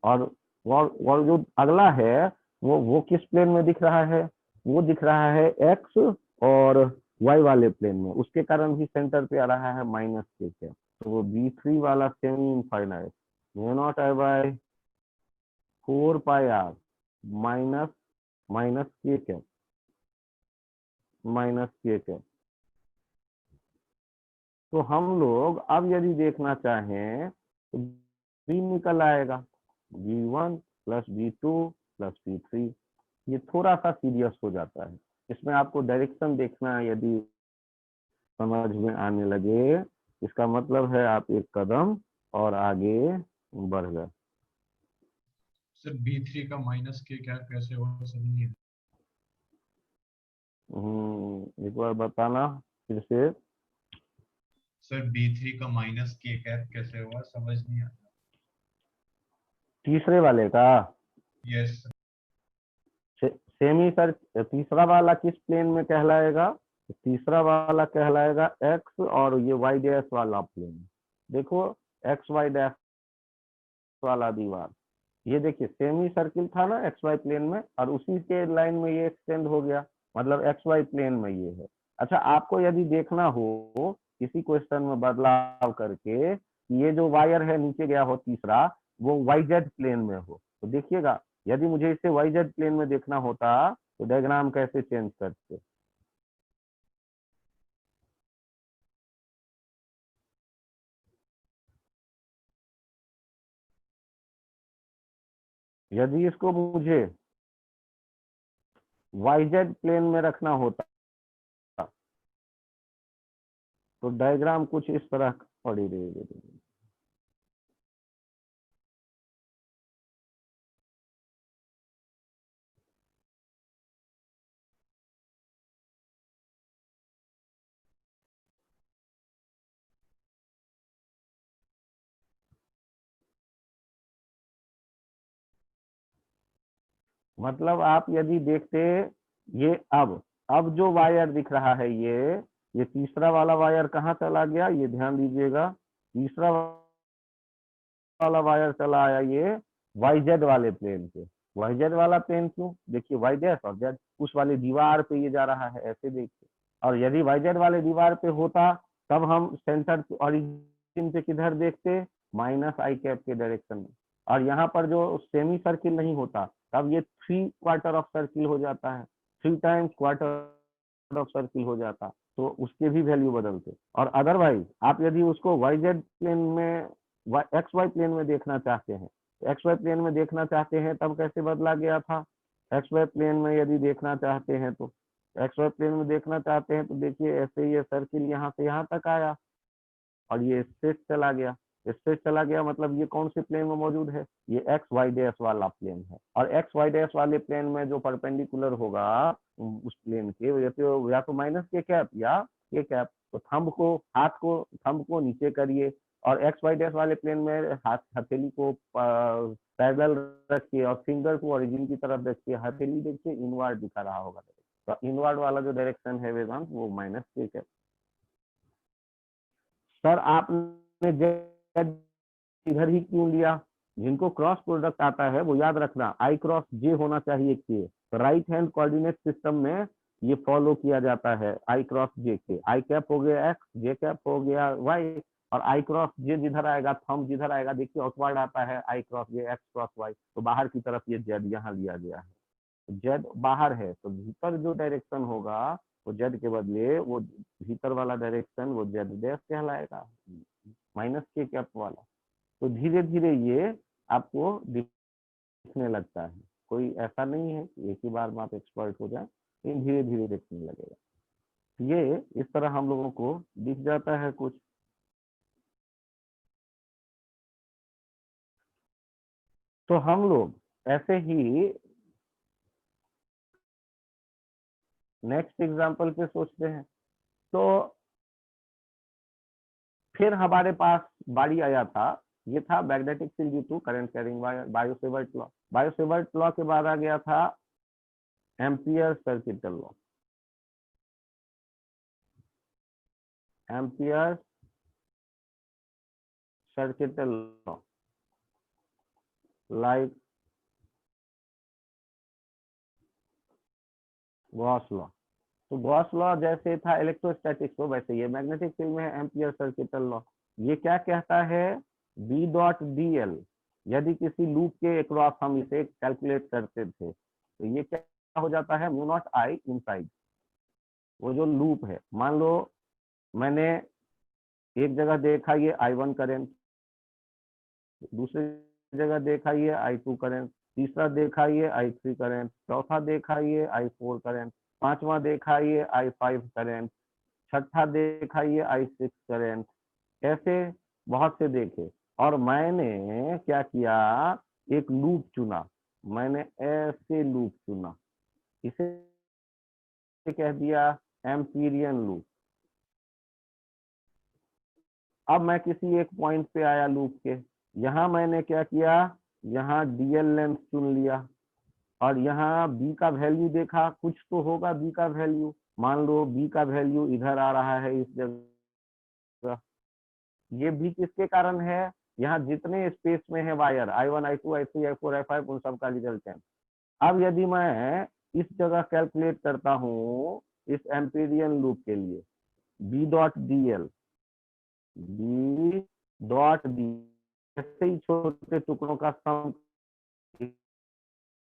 और जो अगला है वो किस प्लेन में दिख रहा है, वो दिख रहा है एक्स और वाई वाले प्लेन में, उसके कारण भी सेंटर पे आ रहा है माइनस के कैप, तो वो B3 वाला semi infinite mu not I by 4 pi R minus minus के कैप, माइनस के कैप। तो हम लोग अब यदि देखना चाहें तो बी निकल आएगा, B1 plus B2 plus B3। ये थोड़ा सा सीरियस हो जाता है, इसमें आपको डायरेक्शन देखना यदि समझ में आने लगे, इसका मतलब है आप एक कदम और आगे बढ़ गए। सर B3 का माइनस के क्या कैसे होगा, समझ नहीं आया। एक बार बताना फिर से। सर B3 का माइनस के कैप कैसे होगा, समझ नहीं आया। तीसरे वाले का यस। सेमी सर, तीसरा वाला किस प्लेन में कहलाएगा, तीसरा वाला कहलाएगा एक्स और ये वाई डैश वाला प्लेन। देखो एक्स वाई डैश वाला दीवार, ये देखिए सेमी सर्किल था ना एक्स वाई प्लेन में, और उसी के लाइन में ये एक्सटेंड हो गया, मतलब एक्स वाई प्लेन में ये है। अच्छा, आपको यदि देखना हो किसी क्वेश्चन में बदलाव करके ये जो वायर है नीचे गया हो तीसरा, वो वाई जेड प्लेन में हो, तो देखिएगा यदि मुझे इसे वाई जेड प्लेन में देखना होता तो डायग्राम कैसे चेंज करते। यदि इसको मुझे वाई जेड प्लेन में रखना होता तो डायग्राम कुछ इस तरह पड़ी रहेगी। मतलब आप यदि देखते, ये अब जो वायर दिख रहा है ये तीसरा वाला वायर कहाँ चला गया, ये ध्यान दीजिएगा, तीसरा वाला वायर चला आया ये वाई जेड वाले प्लेन पे। वाई जेड वाला प्लेन क्यों, देखिए वाई डैश और जेड उस वाली दीवार पे ये जा रहा है, ऐसे देखिए। और यदि वाई जेड वाले दीवार पे होता तब हम सेंटर ऑरिजिन पे किधर देखते, माइनस आई कैप के डायरेक्शन में। और यहाँ पर जो सेमी सर्किल नहीं होता तब ये 3/4 ऑफ सर्किल हो जाता है, 3 टाइम्स क्वार्टर ऑफ सर्किल हो जाता, तो उसके भी वैल्यू बदलते। और अदरवाइज आप यदि उसको वाई जेड प्लेन में एक्स वाई प्लेन में देखना चाहते हैं, एक्स वाई प्लेन में देखना चाहते हैं तब कैसे बदला गया था, एक्स वाई प्लेन में यदि देखना चाहते हैं तो एक्स वाई प्लेन में देखना चाहते हैं तो देखिए ऐसे ये सर्किल यहाँ से यहाँ तक आया और ये स्ट्रेट चला गया। स्ट्रेट चला गया मतलब ये कौन से प्लेन में मौजूद है, ये एक्स वाई डैश वाला प्लेन है। और एक्स वाई डैश वाले प्लेन में जो परपेंडिकुलर होगा उस प्लेन के, या तो माइनस के कैप या के कैप, तो थंब को थंब को नीचे करिए और एक्स वाई डैश वाले प्लेन में हथेली को पैरेलल रखिए और फिंगर को ओरिजिन की तरफ रखिए। हथेली देखिए इनवर्ड दिखा रहा होगा, तो इनवर्ड वाला जो डायरेक्शन है वेदांत वो माइनस के कैप। सर आपने जेड इधर ही क्यों लिया, जिनको क्रॉस प्रोडक्ट आता है वो याद रखना आई क्रॉस जे होना चाहिए के, तो राइट हैंड कोऑर्डिनेट सिस्टम में ये फॉलो किया जाता है आई क्रॉस जे के। आई कैप हो गया एक्स, जे कैप हो गया वाई, और आई क्रॉस जे जिधर आएगा, थंब जिधर आएगा, देखिए आउटवर्ड आता है आई क्रॉस जे एक्स क्रॉस वाई, तो बाहर की तरफ ये जेड यहाँ लिया गया है। तो जेड बाहर है तो भीतर जो डायरेक्शन होगा वो जेड के बदले वो भीतर वाला डायरेक्शन वो जेड डैश कहलाएगा, माइनस के कैप वाला। तो धीरे धीरे ये आपको दिखने लगता है, कोई ऐसा नहीं है कि एक ही बार में आप एक्सपर्ट हो जाए, लेकिन धीरे धीरे दिखने लगेगा। ये इस तरह हम लोगों को दिख जाता है कुछ। तो हम लोग ऐसे ही नेक्स्ट एग्जाम्पल पे सोचते हैं। तो फिर हमारे पास बारी आया था, ये था magnetic field due to current carrying wire, Biot Savart law. Biot Savart law के बाद आ गया था Ampere circuital law. Ampere circuital law like Gauss law. तो गॉस लॉ जैसे था इलेक्ट्रोस्टैटिक्स हो, वैसे ये मैग्नेटिक फील्ड में है एम्पियर सर्किटल लॉ। ये क्या कहता है, बी डॉट डी एल, यदि किसी लूप के अक्रॉस हम इसे कैलकुलेट करते थे तो ये क्या हो जाता है, म्यू नॉट आई इनसाइड। वो जो लूप है, मान लो मैंने एक जगह देखा ये I1 करंट, दूसरी जगह देखा ये I2 करंट, तीसरा देखा ये I3 करंट, चौथा देखा ये I4 करंट, पांचवा देखा ये I5 करंट, छठा देखा ये I6 करंट, ऐसे बहुत से देखे। और मैंने क्या किया, एक लूप चुना, मैंने ऐसे लूप चुना, इसे कह दिया एम्पीरियन लूप। अब मैं किसी एक पॉइंट पे आया लूप के, यहाँ मैंने क्या किया, यहाँ डीएल लेंथ चुन लिया और यहाँ बी का वैल्यू देखा, कुछ तो होगा बी का वैल्यू, मान लो बी का वैल्यू इधर आ रहा है इस जगह। ये भी किसके कारण है, यहाँ जितने स्पेस में है wire I1 I2 I3 I4 I5 उन सब का रिजल्टेंट। अब यदि मैं इस जगह कैलकुलेट करता हूँ इस एम्पीरियन लूप के लिए B dot DL, B dot D, ऐसे ही छोटे टुकड़ों का सम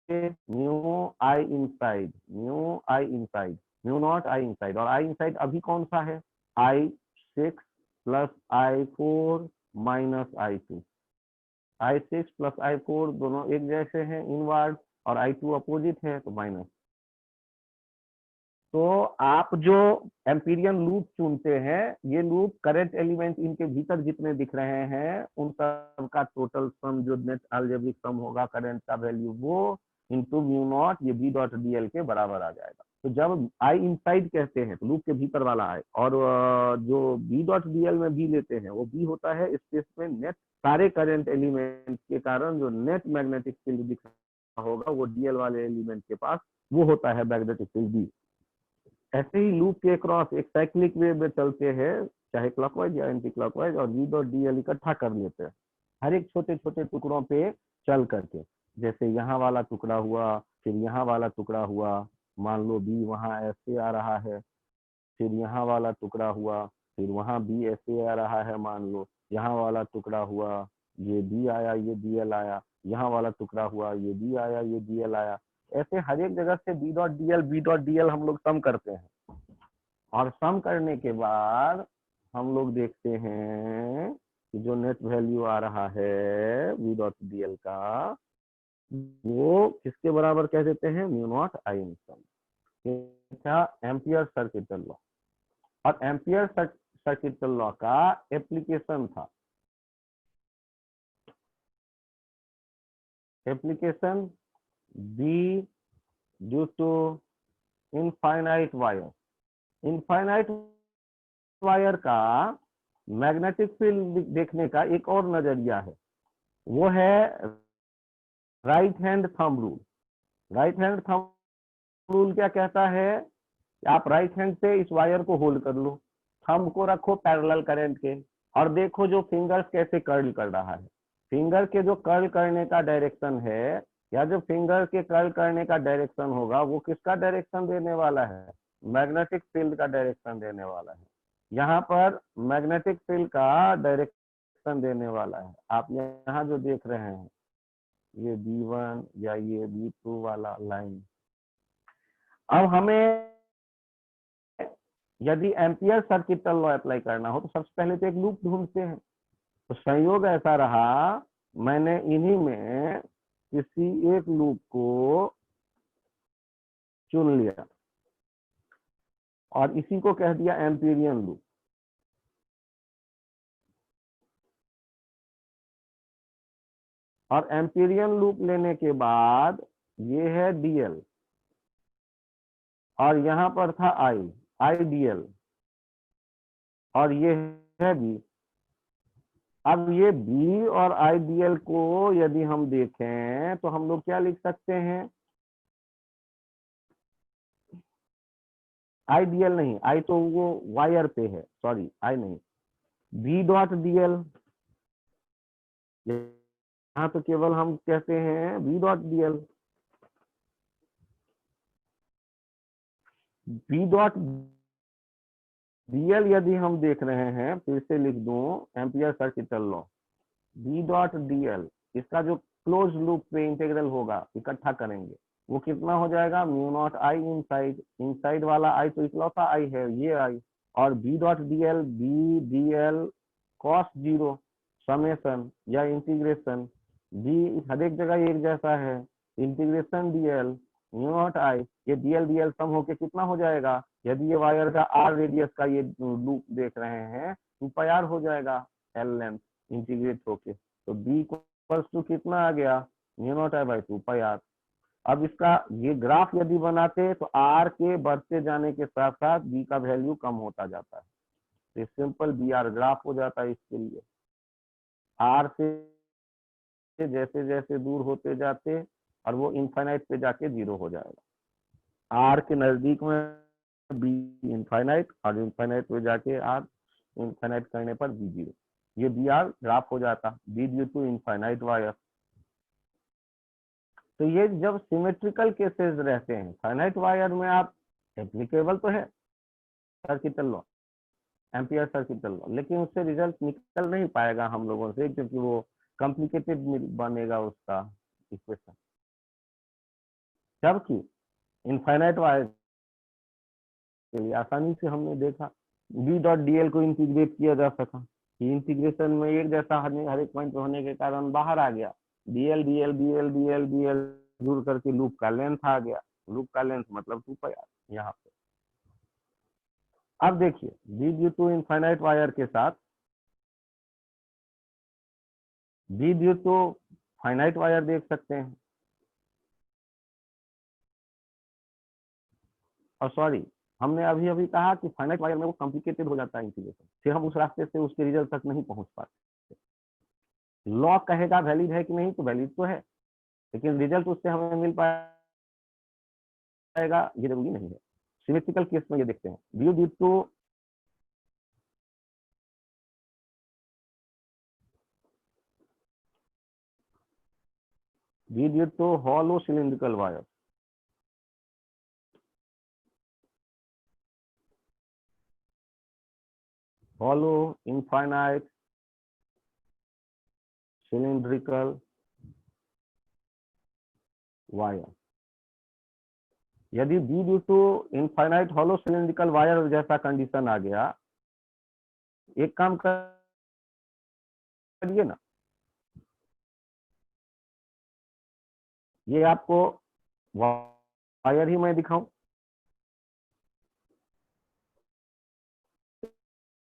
mu I inside, mu I inside, mu naught I inside, और आई इनसाइड अभी कौन सा है I6 plus I4 minus I2, I6 plus I4 दोनों एक जैसे हैं इनवर्ड, और I2 अपोजिट है तो माइनस। तो आप जो एम्पीरियन लूप चुनते हैं, ये लूप करंट एलिमेंट इनके भीतर जितने दिख रहे हैं उन सब का टोटल सम जो नेट अलजेब्रिक सम होगा करंट का वैल्यू वो इंटू म्यू नॉट ये बी डॉट डी एल के बराबर आ जाएगा। तो जब आई इनसाइड कहते हैं तो लूप के भीतर वाला आई, और जो बी डॉट डी एल में बी लेते हैं वो बी होता है स्पेस में नेट सारे करंट एलिमेंट के कारण जो नेट मैग्नेटिक फील्ड दिख रहा होगा वो डीएल वाले एलिमेंट के पास वो होता है मैग्नेटिक फील्ड बी। ऐसे ही लूप के क्रॉस एक साइक्लिक वे में चलते हैं चाहे क्लॉकवाइज या एंटी क्लॉकवाइज, और बी डॉट डी एल इकट्ठा कर लेते हैं हर एक छोटे छोटे टुकड़ों पे चल करके। जैसे यहाँ वाला टुकड़ा हुआ, फिर यहाँ वाला टुकड़ा हुआ, मान लो बी वहाँ ऐसे आ रहा है, फिर यहाँ वाला टुकड़ा हुआ, फिर वहाँ बी ऐसे आ रहा है, मान लो यहाँ वाला टुकड़ा हुआ, ये बी आया, ये डी एल आया, यहाँ वाला टुकड़ा हुआ, ये बी आया, ये डी एल आया। ऐसे हर एक जगह से बी डॉट डी एल हम लोग सम करते हैं, और सम करने के बाद हम लोग देखते हैं कि जो नेट वैल्यू आ रहा है बी डॉट डी एल का वो किसके बराबर कह देते हैं, mu not I in sum. क्या एम्पियर सर्किटल लॉ, और एम्पियर सर्किटल लॉ का एप्लीकेशन था, application B due to infinite wire. Infinite wire का मैग्नेटिक फील्ड देखने का एक और नजरिया है, वो है right hand thumb rule. Right hand thumb rule क्या कहता है कि आप राइट हैंड से इस वायर को होल्ड कर लो, थंब को रखो पैरेलल करंट के, और देखो जो फिंगर्स कैसे कर्ल कर रहा है। फिंगर के जो कर्ल करने का डायरेक्शन है, या जो फिंगर के कर्ल करने का डायरेक्शन होगा वो किसका डायरेक्शन देने वाला है, मैग्नेटिक फील्ड का डायरेक्शन देने वाला है। यहाँ पर मैग्नेटिक फील्ड का डायरेक्शन देने वाला है। आप यहाँ जो देख रहे हैं ये B1 या ये B2 वाला लाइन। अब हमें यदि एम्पियर सर्किटल लॉ अप्लाई करना हो तो सबसे पहले तो एक लूप ढूंढते हैं। तो संयोग ऐसा रहा मैंने इन्हीं में किसी एक लूप को चुन लिया और इसी को कह दिया एम्पीरियन लूप। और एम्पीरियन लूप लेने के बाद ये है डीएल, और यहां पर था आई डीएल, और ये है बी। अब ये बी और आई डीएल को यदि हम देखें तो हम लोग क्या लिख सकते हैं, आई डीएल नहीं, आई तो वो वायर पे है, सॉरी आई नहीं, बी डॉट डीएल। यहाँ तो केवल हम कहते हैं B dot DL. B dot DL यदि हम देख रहे हैं, फिर से लिख दूं Ampere circuital law, B dot DL इसका जो क्लोज लूप पे इंटीग्रल होगा इकट्ठा करेंगे वो कितना हो जाएगा, mu not I inside, inside वाला आई तो इकलौता आई है ये आई, और B dot DL B DL cos zero summation या इंटीग्रेशन, बी हर एक जगह एक जैसा है, integration DL mu not I, ये डीएल डीएल सम होके कितना हो जाएगा, यदि ये वायर का आर रेडियस का ये लूप देख रहे हैं 2πr हो जाएगा एल लेंथ इंटीग्रेट होके, तो बी इक्वल्स टू कितना आ गया, mu not I by 2πr। अब इसका ये ग्राफ यदि बनाते तो आर के बढ़ते जाने के साथ साथ बी का वैल्यू कम होता जाता है, तो सिंपल बी आर ग्राफ हो जाता है। इसके लिए आर से जैसे जैसे दूर होते जाते और वो इनफाइनाइट पे जाके जीरो हो जाएगा, आर के नजदीक में बी इनफाइनाइट और इनफाइनाइट पे जाके आर इनफाइनाइट करने पर बी जीरो। ये बी आर ग्राफ हो जाता, B due to infinite wire. तो ये जब सिमेट्रिकल केसेस रहते हैं, फाइनाइट वायर में आप एप्लीकेबल तो है circuital law, Ampere circuital law, लेकिन उससे रिजल्ट निकल नहीं पाएगा हम लोगों से, क्योंकि वो कॉम्प्लिकेटेड बनेगा उसका इक्वेशन। जबकि इनफाइनाइट वायर के लिए आसानी से हमने देखा बी डॉट डी एल को इंटीग्रेट किया जा सका, कि इंटीग्रेशन में एक जैसा हर एक पॉइंट होने के कारण बाहर आ गया, D L D L D L D L D L जुड़ करके लूप का लेंथ आ गया, लूप का लेंथ मतलब 2πr यहाँ पे। अब देखिए B due to infinite wire के साथ B due to finite wire देख सकते हैं, और सॉरी हमने अभी अभी कहा कि फाइनाइट वायर में वो कॉम्प्लिकेटेड हो जाता है इंटीग्रेशन, फिर हम उस रास्ते से उसके रिजल्ट तक नहीं पहुंच पाते। लॉ कहेगा वैलिड है कि नहीं, तो वैलिड तो है, लेकिन रिजल्ट उससे हमें मिल पाएगा ये जरूरी नहीं है। सिमेट्रिकल केस में ये देखते हैं, due due to due to hollow cylindrical wire, hollow infinite cylindrical wire। यदि B due to infinite hollow cylindrical wire जैसा कंडीशन आ गया, एक काम करिए ना, ये आपको वायर ही मैं दिखाऊं,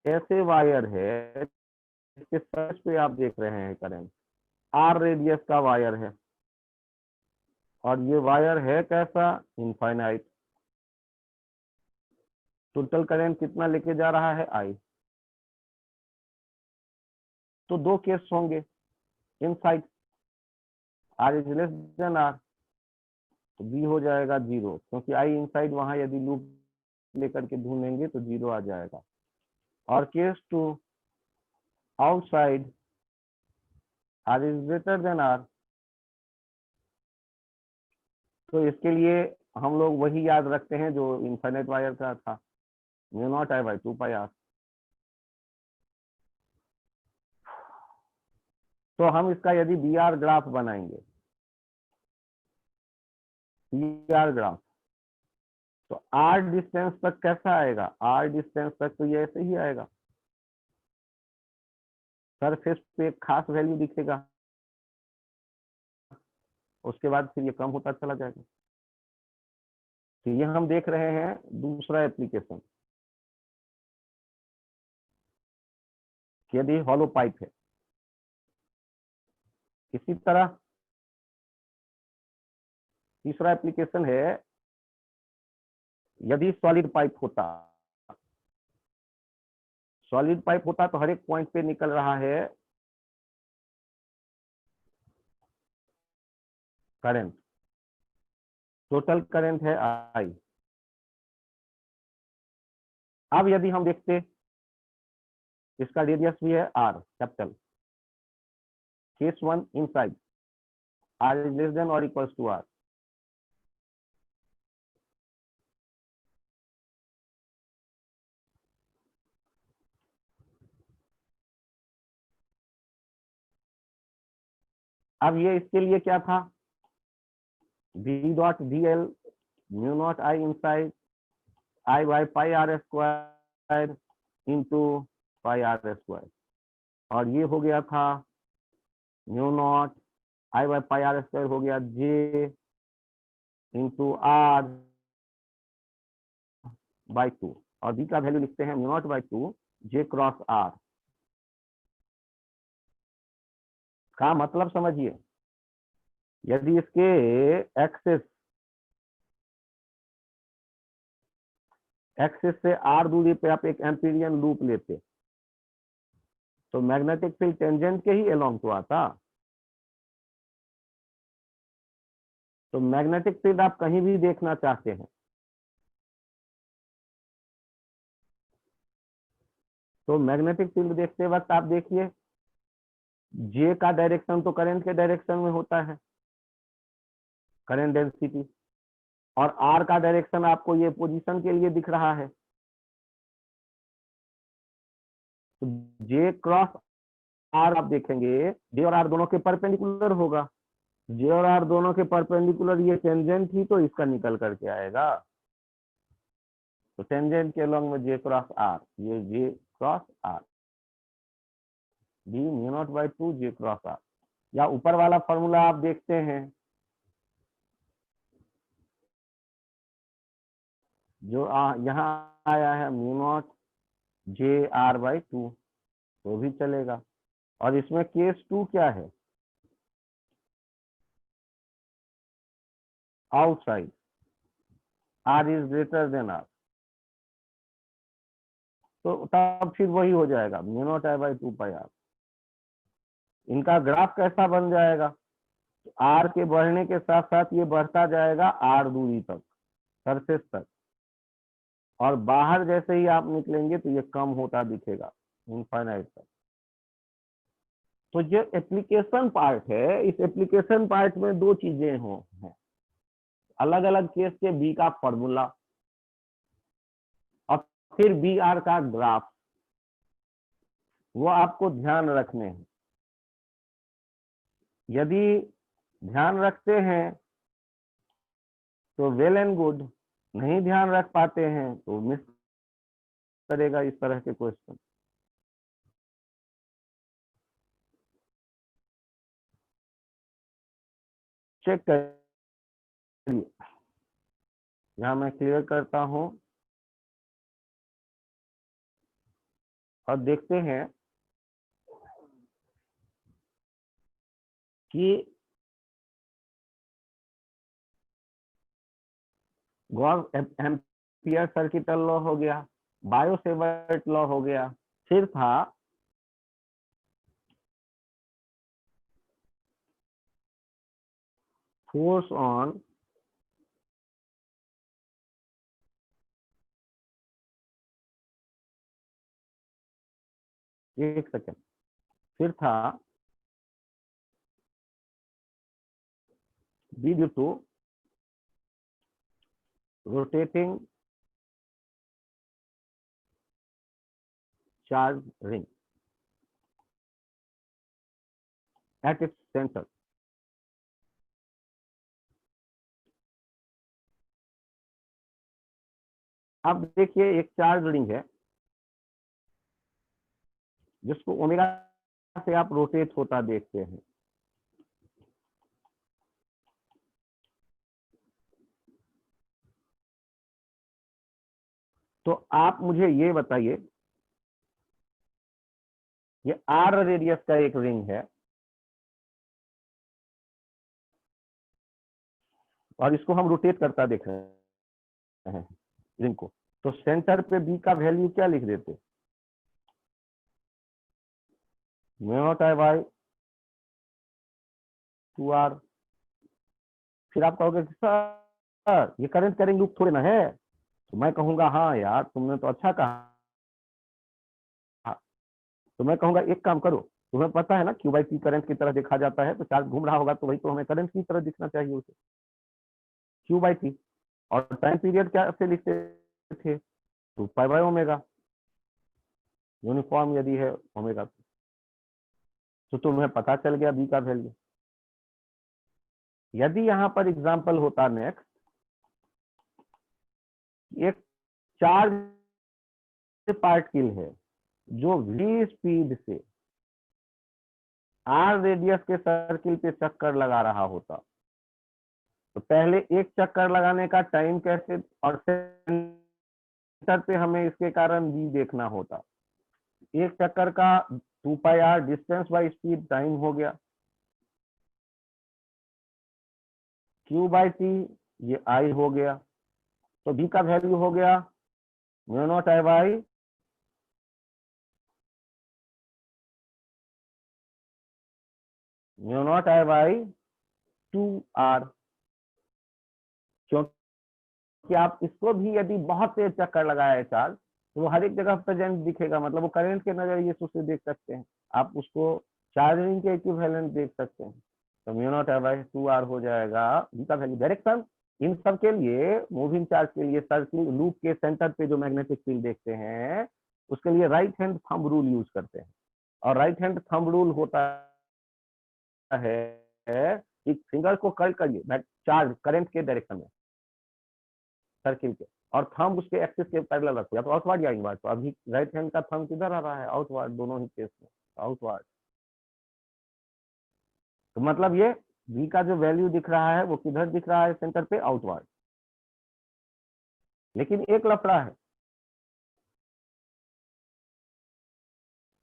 ऐसे वायर है इसके सर्च पे आप देख रहे हैं करंट आर रेडियस का वायर है, और ये वायर है कैसा, इनफाइनाइट। टोटल करंट कितना लेके जा रहा है, आई। तो दो केस होंगे, inside R is less than R, तो बी हो जाएगा 0, क्योंकि आई इनसाइड वहां यदि लूप लेकर के ढूंढेंगे तो 0 आ जाएगा। और case 2 outside R is greater than R, तो इसके लिए हम लोग वही याद रखते हैं जो इनफाइनाइट वायर का था, mu not I by 2πr। तो हम इसका यदि बी आर ग्राफ बनाएंगे, बी आर ग्राफ, तो आर डिस्टेंस तक कैसा आएगा, आर डिस्टेंस तक तो ये ऐसे ही आएगा, सरफेस पे एक खास वैल्यू दिखेगा, उसके बाद फिर ये कम होता चला जाएगा। तो ये हम देख रहे हैं दूसरा एप्लीकेशन, यदि हॉलो पाइप है। इसी तरह तीसरा एप्लीकेशन है, यदि सॉलिड पाइप होता, सॉलिड पाइप होता तो हर एक पॉइंट पे निकल रहा है करंट, टोटल करंट है आई। अब यदि हम देखते इसका रेडियस भी है R capital, case 1 inside R is less than और इक्वल्स टू आर, अब ये इसके लिए क्या था, B dot D L mu not I inside I by pi R square into pi R square, और ये हो गया था mu not I by pi R square हो गया जे इंटू आर बाई 2, और बी का वैल्यू लिखते हैं mu not by 2 J cross R. का मतलब समझिए, यदि इसके एक्सिस से आर दूरी पे आप एक एम्पीरियन लूप लेते, तो मैग्नेटिक फील्ड टेंजेंट के ही अलोंग तो आता, तो मैग्नेटिक फील्ड आप कहीं भी देखना चाहते हैं, तो मैग्नेटिक फील्ड देखते वक्त आप देखिए जे का डायरेक्शन तो करंट के डायरेक्शन में होता है, करंट डेंसिटी, और आर का डायरेक्शन आपको ये पोजीशन के लिए दिख रहा है। तो जे क्रॉस आर आप देखेंगे जे और आर दोनों के परपेंडिकुलर होगा, जे और आर दोनों के परपेंडिकुलर, ये टेंजेंट ही तो इसका निकल करके आएगा। तो टेंजेंट के अलॉन्ग में जे क्रॉस आर, ये J cross R D mu not by 2 J cross R, या ऊपर वाला फॉर्मूला आप देखते हैं जो यहाँ आया है mu naught J R by 2, तो भी चलेगा। और इसमें केस 2 क्या है, outside, R is greater than R, तो तब फिर वही हो जाएगा mu not I by 2 pi R. इनका ग्राफ कैसा बन जाएगा, आर के बढ़ने के साथ साथ ये बढ़ता जाएगा आर दूरी तक, सरफेस तक, और बाहर जैसे ही आप निकलेंगे तो ये कम होता दिखेगा इनफाइनाइट तक। तो जो एप्लीकेशन पार्ट है, इस एप्लीकेशन पार्ट में दो चीजें हैं, अलग अलग केस के बी का फॉर्मूला और फिर बी आर का ग्राफ, वो आपको ध्यान रखने हैं। यदि ध्यान रखते हैं तो वेल एंड गुड, नहीं ध्यान रख पाते हैं तो मिस करेगा इस तरह के क्वेश्चन। चेक करिए, यहां मैं क्लियर करता हूं और देखते हैं कि गॉस एम्पियर सर्किटल लॉ हो गया, बायो सेवर्ट लॉ हो गया, फिर था फोर्स ऑन एक सेकेंड, फिर था B due to rotating charge ring at its center। अब देखिए एक चार्ज रिंग है जिसको ओमेगा से आप रोटेट होता देखते हैं। तो आप मुझे ये बताइए, ये आर रेडियस का एक रिंग है और इसको हम रोटेट करता देख रहे हैं रिंग को, तो सेंटर पे बी का वैल्यू क्या लिख देते, mu not I by 2r। फिर आप कहोगे कि सर ये करंट कैरिंग लूप थोड़े ना है, तो मैं कहूंगा हाँ यार तुमने तो अच्छा कहा। तो मैं कहूंगा एक काम करो, तुम्हें पता है ना क्यू बाई टी करंट की तरह देखा जाता है, तो चार्ज घूम रहा होगा तो वही तो हमें करंट की तरह दिखना चाहिए उसे, क्यू बाई टी। और टाइम पीरियड क्या से लिखते थे, 2 पाई बाई ओमेगा, यूनिफॉर्म यदि है ओमेगा तो तुम्हें पता चल गया बी का वैल्यू। यदि यहां पर एग्जांपल होता नेक्स्ट, एक चार्ज पार्टिकल है जो v स्पीड से r रेडियस के सर्किल पे चक्कर लगा रहा होता, तो पहले एक चक्कर लगाने का टाइम कैसे, और सेंटर पे हमें इसके कारण v देखना होता। एक चक्कर का 2 पाई r distance by speed time हो गया, q बाई टी ये i हो गया, तो v का वैल्यू हो गया mu not I by mu naught I by 2r। क्योंकि आप इसको भी यदि बहुत तेज चक्कर लगाए चार्ज तो वो हर एक जगह प्रेजेंट दिखेगा, मतलब वो करंट के नजरिए से उसे देख सकते हैं, आप उसको चार्जिंग के इक्विवेलेंट देख सकते हैं। तो म्यू नॉट बाई 2r हो जाएगा v का वैल्यू। डायरेक्शन इन सब के लिए, मूविंग चार्ज के लिए, सर्कलिंग लूप के सेंटर पे जो मैग्नेटिक फील्ड देखते हैं उसके लिए right hand thumb rule use करते हैं। और राइट हैंड थंब रूल होता है कि फिंगर को कर्ल करिए चार्ज करंट के डायरेक्शन में सर्किल के, और थंब उसके एक्सिस के पैरेलल रखो, या तो आउटवर्ड या इनवर्ड। तो अभी राइट हैंड का थंब किधर आ रहा है? आउटवर्ड, दोनों ही केस में आउटवर्ड। तो मतलब ये v का जो वैल्यू दिख रहा है वो किधर दिख रहा है? सेंटर पे, आउटवर्ड। लेकिन एक लफड़ा है,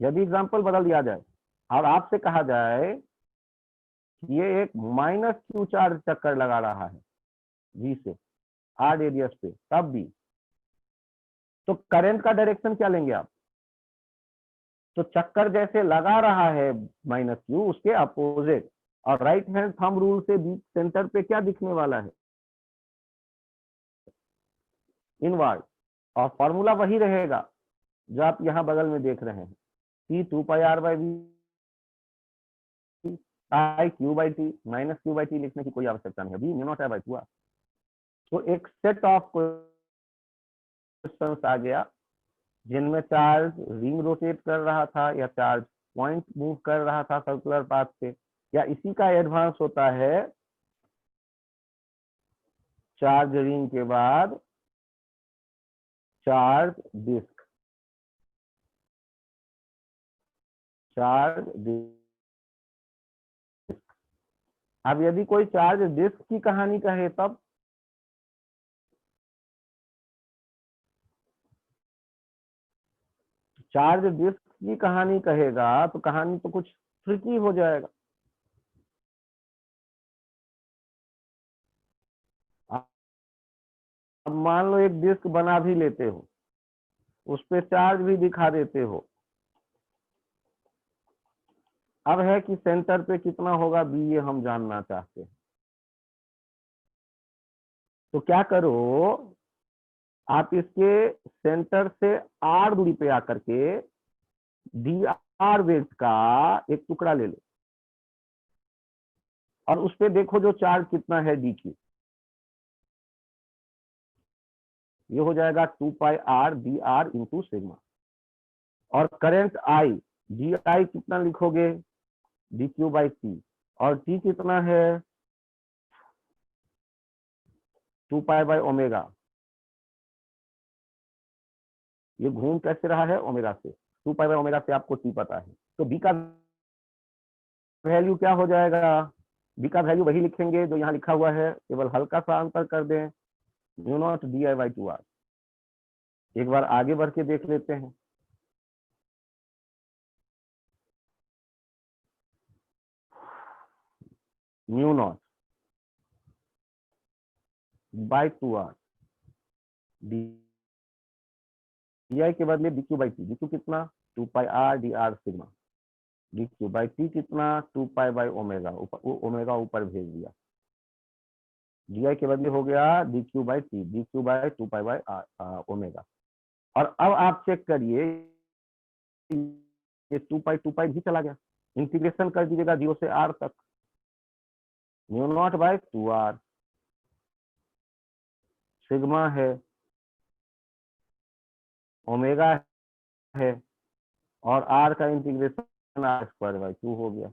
यदि एग्जांपल बदल दिया जाए और आपसे कहा जाए कि ये एक माइनस क्यू चार्ज चक्कर लगा रहा है v से r रेडियस पे, तब भी तो करंट का डायरेक्शन क्या लेंगे आप? तो चक्कर जैसे लगा रहा है माइनस क्यू, उसके अपोजिट। और राइट हैंड थंब रूल से बीच सेंटर पे क्या दिखने वाला है? इनवर्ड। और फॉर्मूला वही रहेगा जो आप यहाँ बगल में देख रहे हैं, T 2πr/v I Q by T, minus Q by T लिखने की कोई आवश्यकता नहीं है, v mu naught by 2r। तो एक सेट ऑफ क्वेश्चंस आ गया जिनमें चार्ज रिंग रोटेट कर रहा था या चार्ज पॉइंट मूव कर रहा था सर्कुलर पाथ पे, या इसी का एडवांस होता है चार्ज रिंग के बाद चार्ज डिस्क। चार्ज डिस्क, अब यदि कोई चार्ज डिस्क की कहानी कहे तब चार्ज डिस्क की कहानी कहेगा तो कहानी तो कुछ ट्रिकी हो जाएगा। अब मान लो एक डिस्क बना भी लेते हो, उस पे चार्ज भी दिखा देते हो, अब है कि सेंटर पे कितना होगा बी, ये हम जानना चाहते हैं। तो क्या करो, आप इसके सेंटर से आर दूरी पे आकर के डी आर वेट का एक टुकड़ा ले लो और उस पे देखो जो चार्ज कितना है डी क्यू। ये हो जाएगा 2πr dr इंटू सिग्मा। और करंट आई, डी आई कितना लिखोगे? D Q by T. और टी कितना है? 2π/ओमेगा। ये घूम कैसे रहा है? ओमेगा से। 2π/ओमेगा से आपको टी पता है, तो बी का वैल्यू क्या हो जाएगा? बी का वैल्यू वही लिखेंगे जो यहाँ लिखा हुआ है, केवल हल्का सा अंतर कर दें, mu naught D I by 2r। एक बार आगे बढ़ के देख लेते हैं। Mu not by 2r D I के बदले D Q by T. D Q कितना? 2πr dr sigma. D Q by T कितना? 2π/ओमेगा, ओमेगा ऊपर भेज दिया। डी आई के बदले हो गया D Q by T, D Q by 2π/ओमेगा। और अब आप चेक करिए, ये 2π भी चला गया, इंटीग्रेशन कर दीजिएगा 0 से r तक। Mu naught by 2r sigma है, ओमेगा है, और r का इंटीग्रेशन r²/2 हो गया।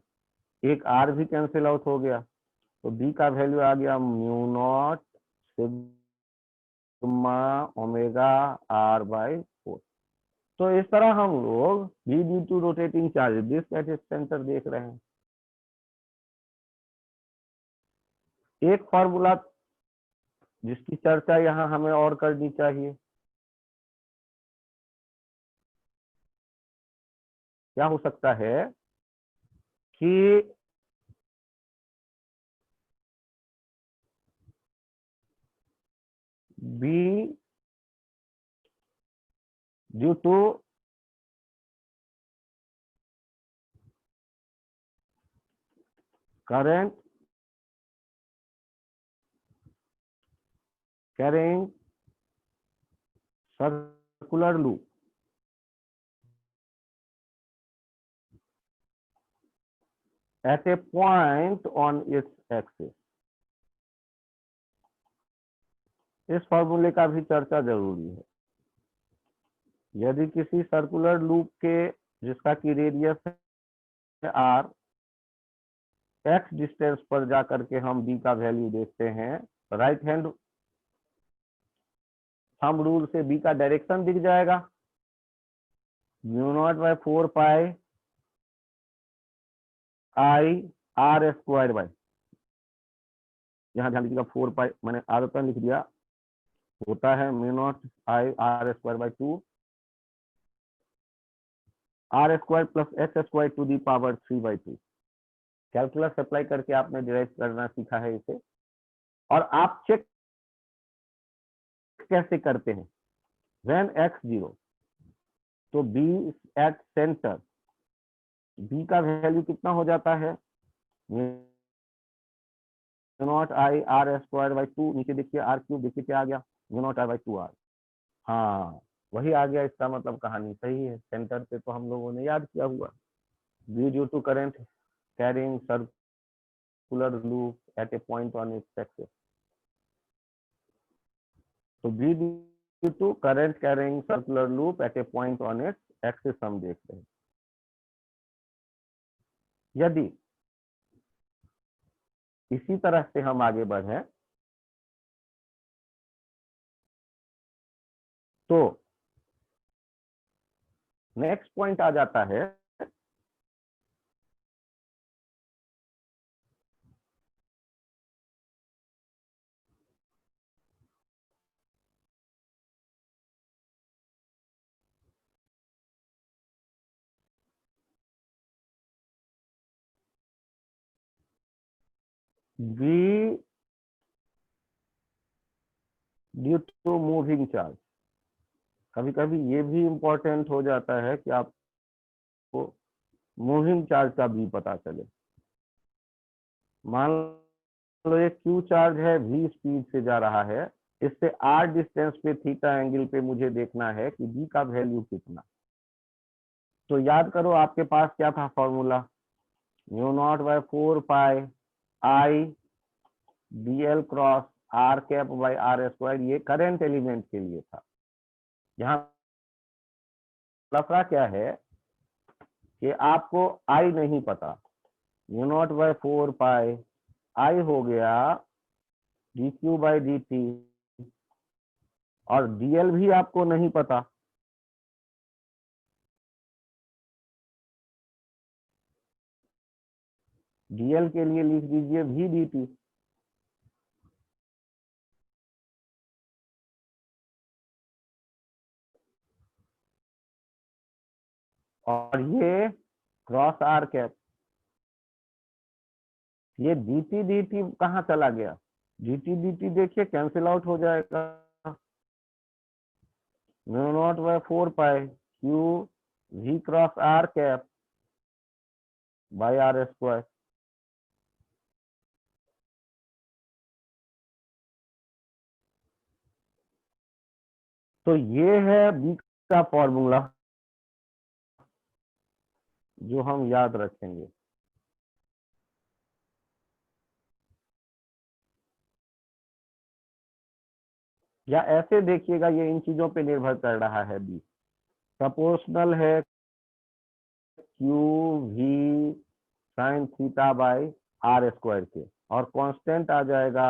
एक r भी कैंसिल आउट हो गया, तो b का वैल्यू आ गया mu not sigma omega r/4। तो इस तरह हम लोग v due to rotating charge disc at its centre देख रहे हैं। एक फॉर्मूला जिसकी चर्चा यहाँ हमें और करनी चाहिए, क्या हो सकता है कि B due to current carrying circular loop at a point on its axis। इस फॉर्मूले का भी चर्चा जरूरी है। यदि किसी सर्कुलर लूप के जिसका की रेडियस है r, x डिस्टेंस पर जाकर के हम b का वैल्यू देखते हैं, राइट हैंड थंब रूल से b का डायरेक्शन दिख जाएगा, μ0/4 pi i r square bye, यहाँ ध्यान दीजिएगा 4 पाई मैंने आदतन लिख दिया, होता है μ0 i r square by 2 r square plus x square to the power 3/2। Calculus apply करके आपने डिराइव करना सीखा है इसे। और आप चेक कैसे करते हैं, व्हेन x 0 तो b एट सेंटर, b का वैल्यू कितना हो जाता है, μ0 i r स्क्वायर बाय 2, नीचे देखिए r क्यूब, देखिए क्या आ गया, μ0 i बाय 2r। हाँ वही आ गया, इसका मतलब कहानी सही है, सेंटर पे तो हम लोगों ने याद किया हुआ। b due to current carrying circular loop at a point on its axis. तो b due to current carrying circular loop at a point on its axis हम देख रहे हैं। यदि इसी तरह से हम आगे बढ़े तो नेक्स्ट पॉइंट आ जाता है v due to moving charge. कभी कभी ये भी इंपॉर्टेंट हो जाता है कि आपको मूविंग चार्ज का भी पता चले। मान लो ये q चार्ज है, v स्पीड से जा रहा है, इससे r डिस्टेंस पे थीटा एंगल पे मुझे देखना है कि v का वैल्यू कितना। तो याद करो आपके पास क्या था formula, μ0/4 pi i dl cross r cap by r square, ये करंट एलिमेंट के लिए था। यहाँ लफड़ा क्या है कि आपको i नहीं पता, μ0/4 पाई i हो गया dq बाई dt, और dl भी आपको नहीं पता, dl के लिए लिख दीजिए v dt। और ये क्रॉस आर कैप, ये dt dt कहाँ चला गया, dt dt देखिए कैंसिल आउट हो जाएगा, μ0/4 pi q v cross R cap by R square. तो ये है b का फॉर्मूला जो हम याद रखेंगे। या ऐसे देखिएगा, ये इन चीजों पे निर्भर कर रहा है, b प्रोपोर्शनल है Q V sine theta by R square के, और कांस्टेंट आ जाएगा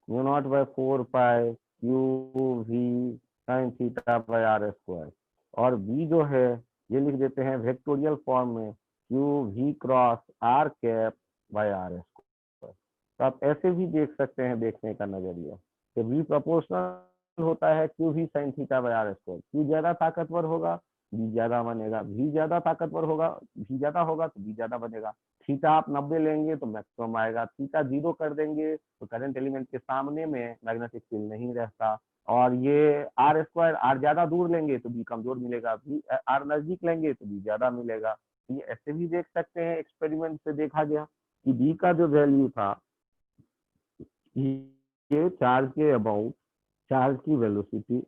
μ0/4 pi Q V sine theta by R square. और बी जो है ये लिख देते हैं वेक्टोरियल फॉर्म में Q V cross R cap by R square. तो आप ऐसे भी देख सकते हैं, देखने का नजरिया कि बी प्रोपोर्शनल होता है Q V sine theta by R square. Q ज्यादा ताकतवर होगा बी ज्यादा बनेगा, भी ज्यादा ताकतवर होगा भी ज्यादा होगा तो बी ज्यादा बनेगा। थीटा आप 90 लेंगे तो मैक्सिमम आएगा, थीटा 0 कर देंगे तो करंट एलिमेंट के सामने में मैग्नेटिक फील्ड नहीं रहता। और ये आर स्क्वायर, आर ज्यादा दूर लेंगे तो बी कमजोर मिलेगा, बी आर नजदीक लेंगे तो बी ज्यादा मिलेगा। ये ऐसे भी देख सकते हैं, एक्सपेरिमेंट से देखा गया कि बी का जो वैल्यू था, ये चार्ज के अबाउट, चार्ज की वेलोसिटी,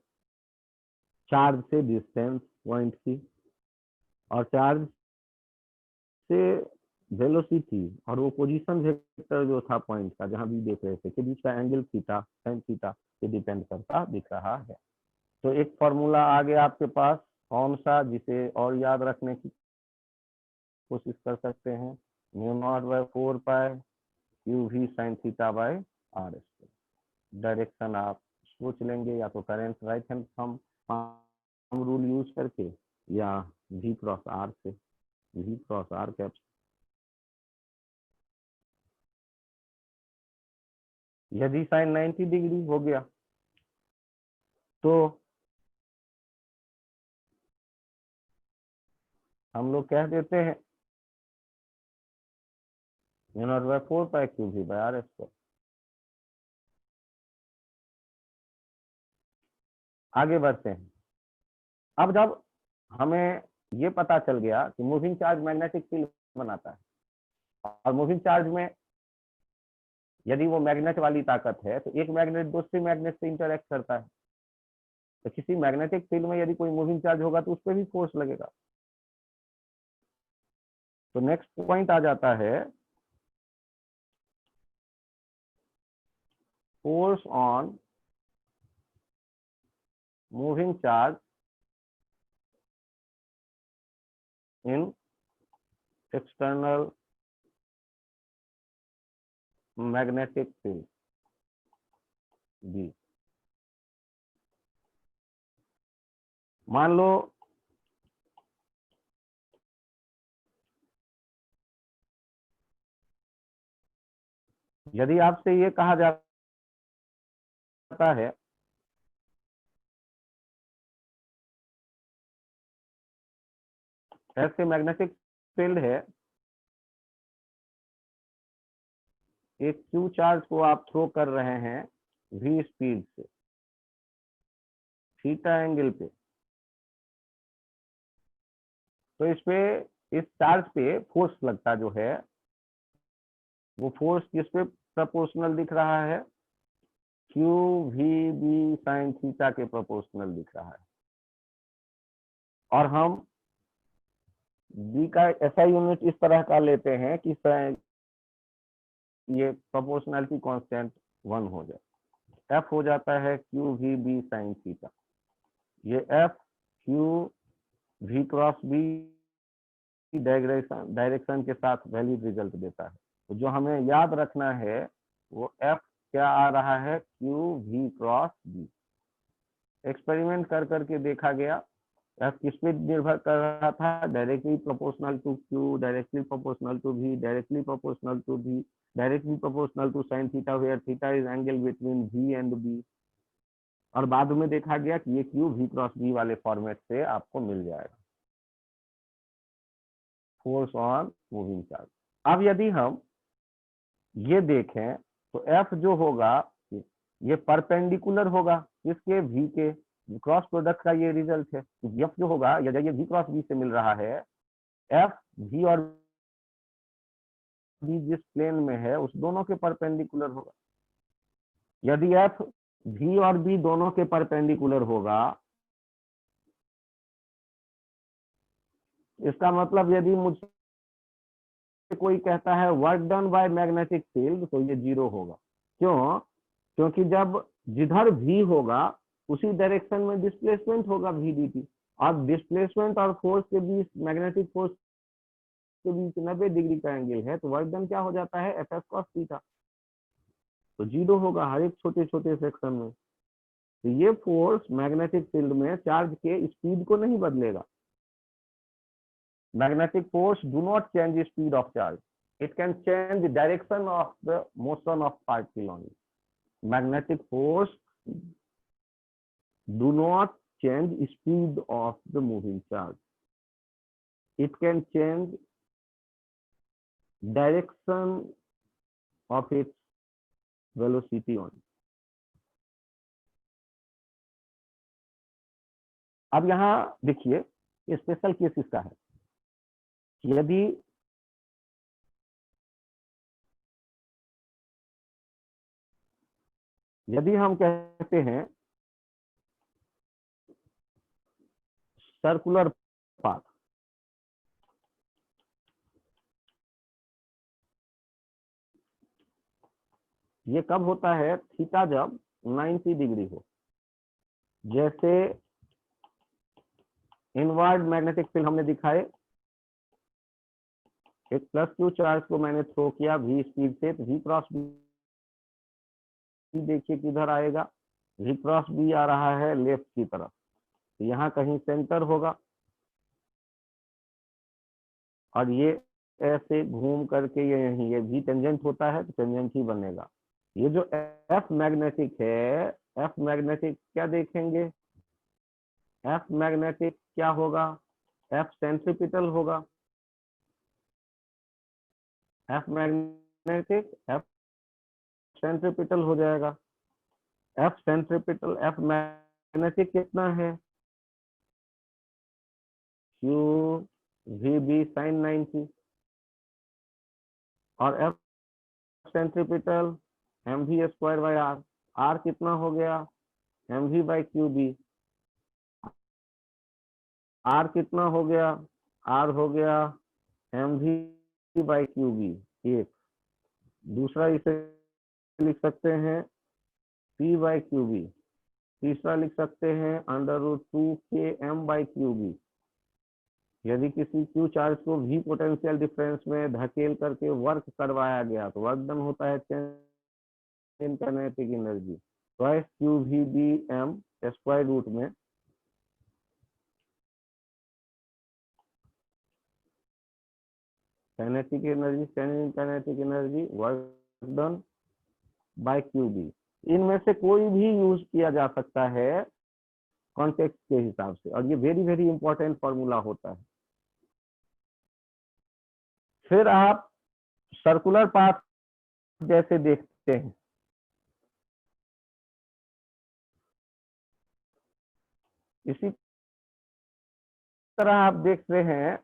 चार्ज से डिस्टेंस पॉइंट की, और चार्ज से वेलोसिटी और वो पोजीशन वेक्टर जो था पॉइंट का, जहां भी देख रहे थे, के बीच का एंगल थीटा साइन थीटा पे डिपेंड करता दिख रहा है। तो एक फॉर्मूला आ गया आपके पास, कौन सा, जिसे और याद रखने की कोशिश कर सकते हैं, mu not by 4 pi Q V sine theta by R square. Direction आप सोच लेंगे, या तो current right hand thumb rule use करके, या वी क्रॉस आर से, वी क्रॉस आर कैप। यदि साइन 90 डिग्री हो गया तो हम लोग कह देते हैं mu not by 4 pi Q V by R square. आगे बढ़ते हैं। अब जब हमें ये पता चल गया कि मूविंग चार्ज मैग्नेटिक फील्ड बनाता है, और मूविंग चार्ज में यदि वो मैग्नेट वाली ताकत है, तो एक मैग्नेट दूसरे मैग्नेट से इंटरेक्ट करता है, तो किसी मैग्नेटिक फील्ड में यदि कोई मूविंग चार्ज होगा तो उस पर भी फोर्स लगेगा। तो नेक्स्ट पॉइंट आ जाता है force on moving charge in external magnetic field B. मान लो यदि आपसे ये कहा जाता है ऐसे मैग्नेटिक फील्ड है, एक क्यू चार्ज को आप थ्रो कर रहे हैं v स्पीड से थीटा एंगल पे, तो इस पे, इस चार्ज पे फोर्स लगता जो है, वो फोर्स किस पे प्रोपोर्शनल दिख रहा है, Q V B sine theta के प्रोपोर्शनल दिख रहा है। और हम बी का ऐसा यूनिट इस तरह का लेते हैं कि ये प्रोपोर्शनलिटी कांस्टेंट 1 हो जाए, एफ हो जाता है Q V B sine theta. ये F Q V cross B direction के साथ वैलिड रिजल्ट देता है। तो जो हमें याद रखना है वो एफ क्या आ रहा है, Q V cross B. Experiment कर करके देखा गया, एफ किस पे निर्भर कर रहा था, directly proportional to Q, directly proportional to V, directly proportional to V, directly proportional to sine theta, where theta is angle between V and B. और बाद में देखा गया कि ये क्यू वी क्रॉस बी वाले फॉर्मेट से आपको मिल जाएगा, फोर्स ऑन मूविंग चार्ज। अब यदि हम ये देखें तो एफ जो होगा ये परपेंडिकुलर होगा किसके, वी के। क्रॉस प्रोडक्ट का ये रिजल्ट है। एफ जो होगा, यदि ये वी क्रॉस बी से मिल रहा है, एफ वी और बी जिस प्लेन में है उस दोनों के परपेंडिकुलर होगा। यदि एफ वी और बी दोनों के परपेंडिकुलर होगा, इसका मतलब यदि मुझसे कोई कहता है work done by magnetic field, तो ये 0 होगा। क्यों? क्योंकि जब जिधर भी होगा उसी डायरेक्शन में डिस्प्लेसमेंट होगा वी डी टी, और डिस्प्लेसमेंट और फोर्स के बीच, मैग्नेटिक फोर्स के बीच 90 डिग्री का एंगल है, तो वर्क डन क्या हो जाता है, एफ एस कॉस थीटा। तो 0 होगा हर एक छोटे छोटे सेक्शन में। तो ये फोर्स मैग्नेटिक फील्ड में चार्ज के स्पीड को नहीं बदलेगा। magnetic force do not change the speed of charge, it can change the direction of the motion of particle only. Magnetic force do not change speed of the moving charge, it can change direction of its velocity only. अब यहाँ देखिए special case इसका है, यदि हम कहते हैं circular path, ये कब होता है? थीटा जब 90 डिग्री हो। जैसे इनवर्ड मैग्नेटिक फील्ड हमने दिखाए, एक प्लस क्यू चार्ज को मैंने थ्रो किया v स्पीड से, तो v क्रॉस b देखिए किधर आएगा, v क्रॉस b आ रहा है लेफ्ट की तरफ, तो यहाँ कहीं सेंटर होगा और ये ऐसे घूम करके ये यहीं, ये v टेंजेंट होता है तो टेंजेंट ही बनेगा। ये जो f मैग्नेटिक है, f मैग्नेटिक क्या देखेंगे, f मैग्नेटिक क्या होगा, f सेंट्रीपिटल होगा, f मैग्नेटिक f सेंट्रीपिटल हो जाएगा। f सेंट्रीपिटल, f मैग्नेटिक कितना है, q vb sin 90, और f centripetal mv square by r, r कितना हो गया, mv बाई qb, r कितना हो गया, r हो गया mv बाई qb। एक दूसरा इसे लिख सकते हैं p बाई qb, तीसरा लिख सकते हैं √2km बाई qb। यदि किसी q चार्ज को v पोटेंशियल डिफरेंस में धकेल करके वर्क करवाया गया तो वर्क डन होता है in kinetic energy, twice qvbm square root में kinetic energy, kinetic energy, work done by qb। इनमें से कोई भी यूज किया जा सकता है कॉन्टेक्स्ट के हिसाब से, और ये वेरी वेरी इंपॉर्टेंट फॉर्मूला होता है। फिर आप सर्कुलर पाथ जैसे देखते हैं, इसी तरह आप देख रहे हैं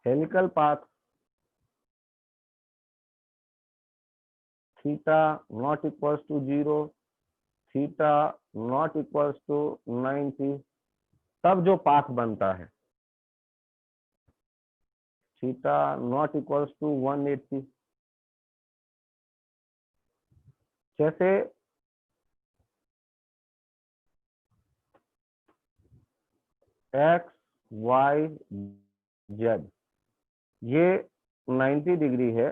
helical path, theta not equals to 0, theta not equals to 90, तब जो पाथ बनता है थीटा नॉट इक्वल्स टू 180। जैसे x y z ये 90 डिग्री है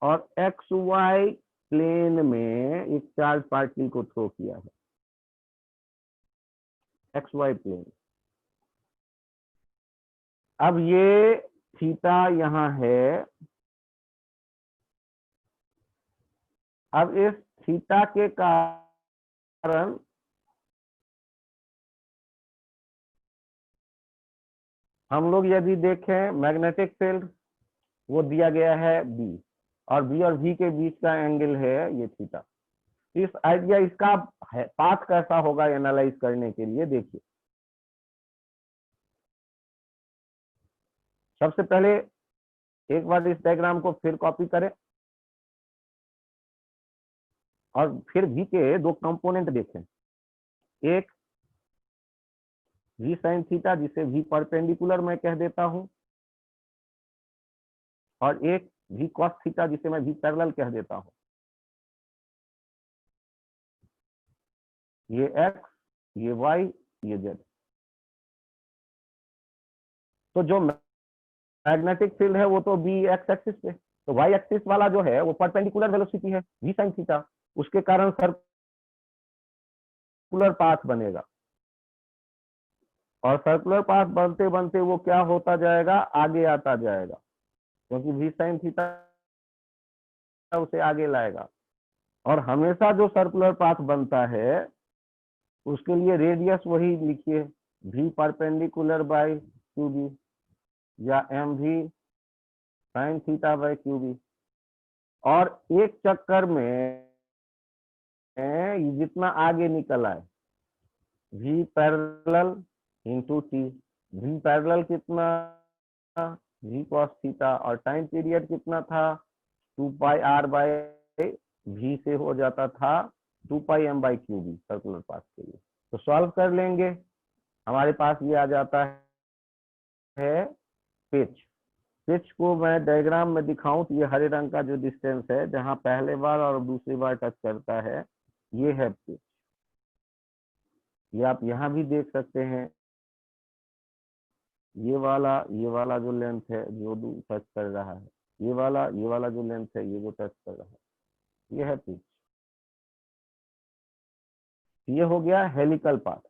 और एक्स वाई प्लेन में एक चार्ज पार्टिकल को थ्रो किया है, एक्स वाई प्लेन। अब ये थीटा यहाँ है, अब इस थीटा के कारण हम लोग यदि देखें मैग्नेटिक फील्ड वो दिया गया है B, और B और V के बीच का एंगल है ये थीटा। इस आइडिया इसका पाथ कैसा होगा एनालाइज करने के लिए देखिए, सबसे पहले एक बार इस डायग्राम को फिर कॉपी करें और फिर V के दो कंपोनेंट देखें, एक V sin थीटा जिसे V परपेंडिकुलर मैं कह देता हूं, और एक V cos थीटा जिसे मैं V पैरेलल कह देता हूं। ये x, ये y, ये z। तो जो मैग्नेटिक फील्ड है वो तो b x एक्सिस पे, तो y एक्सिस वाला जो है वो परपेंडिकुलर वेलोसिटी है v sin थीटा, उसके कारण सर्कुलर पाथ बनेगा, और सर्कुलर पाथ बनते बनते वो क्या होता जाएगा, आगे आता जाएगा, क्योंकि v sin थीटा उसे आगे लाएगा। और हमेशा जो सर्कुलर पाथ बनता है उसके लिए रेडियस वही लिखिए v परपेंडिकुलर बाय qb या mv sin theta by qb। और एक चक्कर में जितना आगे निकल आए v parallel into T, v parallel कितना, v cos थीटा, और टाइम पीरियड कितना था 2 पाई r बाय v से हो जाता था 2 पाई m by qb circular path के लिए। तो सॉल्व कर लेंगे, हमारे पास ये आ जाता है पिच। पिच को मैं डायग्राम में दिखाऊं तो ये हरे रंग का जो डिस्टेंस है जहां पहले बार और दूसरी बार टच करता है, ये है पिच। ये आप यहाँ भी देख सकते हैं, ये वाला जो लेंथ है जो टच कर रहा है, ये वाला जो लेंथ है ये जो टच कर रहा है, ये है पिच। ये हो गया हेलिकल पाथ।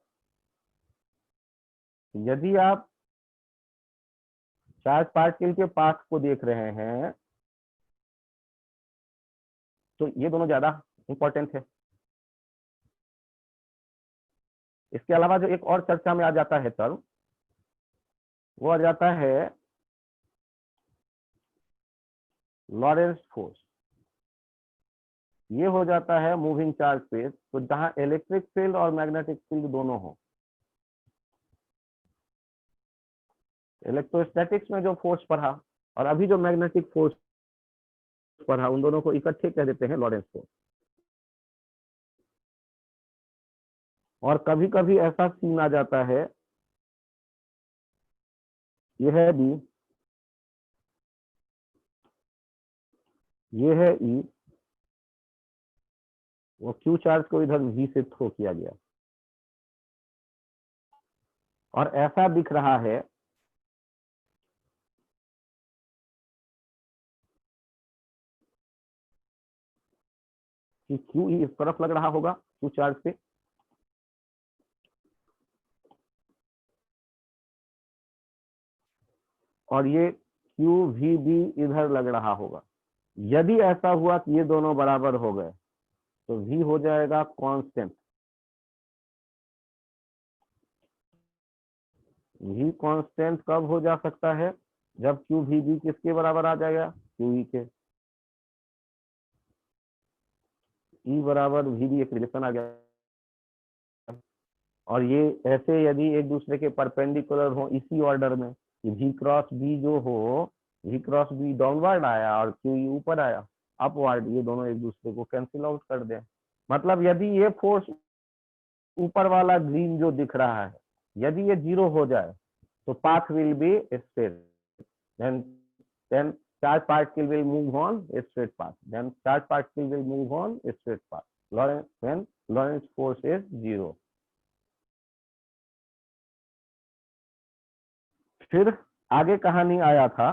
यदि आप चार्ज पार्टिकल के पाथ को देख रहे हैं तो ये दोनों ज्यादा इंपॉर्टेंट है। इसके अलावा जो एक और चर्चा में आ जाता है टर्म, वो आ जाता है लॉरेंस फोर्स। ये हो जाता है मूविंग चार्ज स्पेस, तो जहां इलेक्ट्रिक फील्ड और मैग्नेटिक फील्ड दोनों हो। इलेक्ट्रोस्टैटिक्स में जो फोर्स पढ़ा और अभी जो मैग्नेटिक फोर्स पढ़ा, उन दोनों को इकट्ठे कह देते हैं लॉरेंस फोर्स। और कभी कभी ऐसा सीन आ जाता है, यह है बी, ये है ई, वो क्यू चार्ज को इधर वी से थ्रो किया गया और ऐसा दिख रहा है कि क्यू ई इस तरफ लग रहा होगा क्यू चार्ज से, और ये क्यू वी बी इधर लग रहा होगा। यदि ऐसा हुआ कि ये दोनों बराबर हो गए तो वी हो जाएगा कांस्टेंट। वी कांस्टेंट कब हो जा सकता है? जब क्यू वी बी किसके बराबर आ जाएगा? क्यू ई के। ई बराबर वी बी एक रिलेशन आ गया। और ये ऐसे यदि एक दूसरे के परपेंडिकुलर हो इसी ऑर्डर में, कि वी क्रॉस बी जो हो, वी क्रॉस बी डाउनवर्ड आया और क्यू ई ऊपर आया अपवर्ड, ये दोनों एक दूसरे को कैंसिल आउट कर दें। मतलब यदि ये फोर्स ऊपर वाला ग्रीन जो दिख रहा है, यदि ये जीरो हो जाए तो path will be straight. Then charge particle will move on a straight path. Then charge particle will move on a straight path. When Lorentz force is zero. फिर आगे कहानी आया था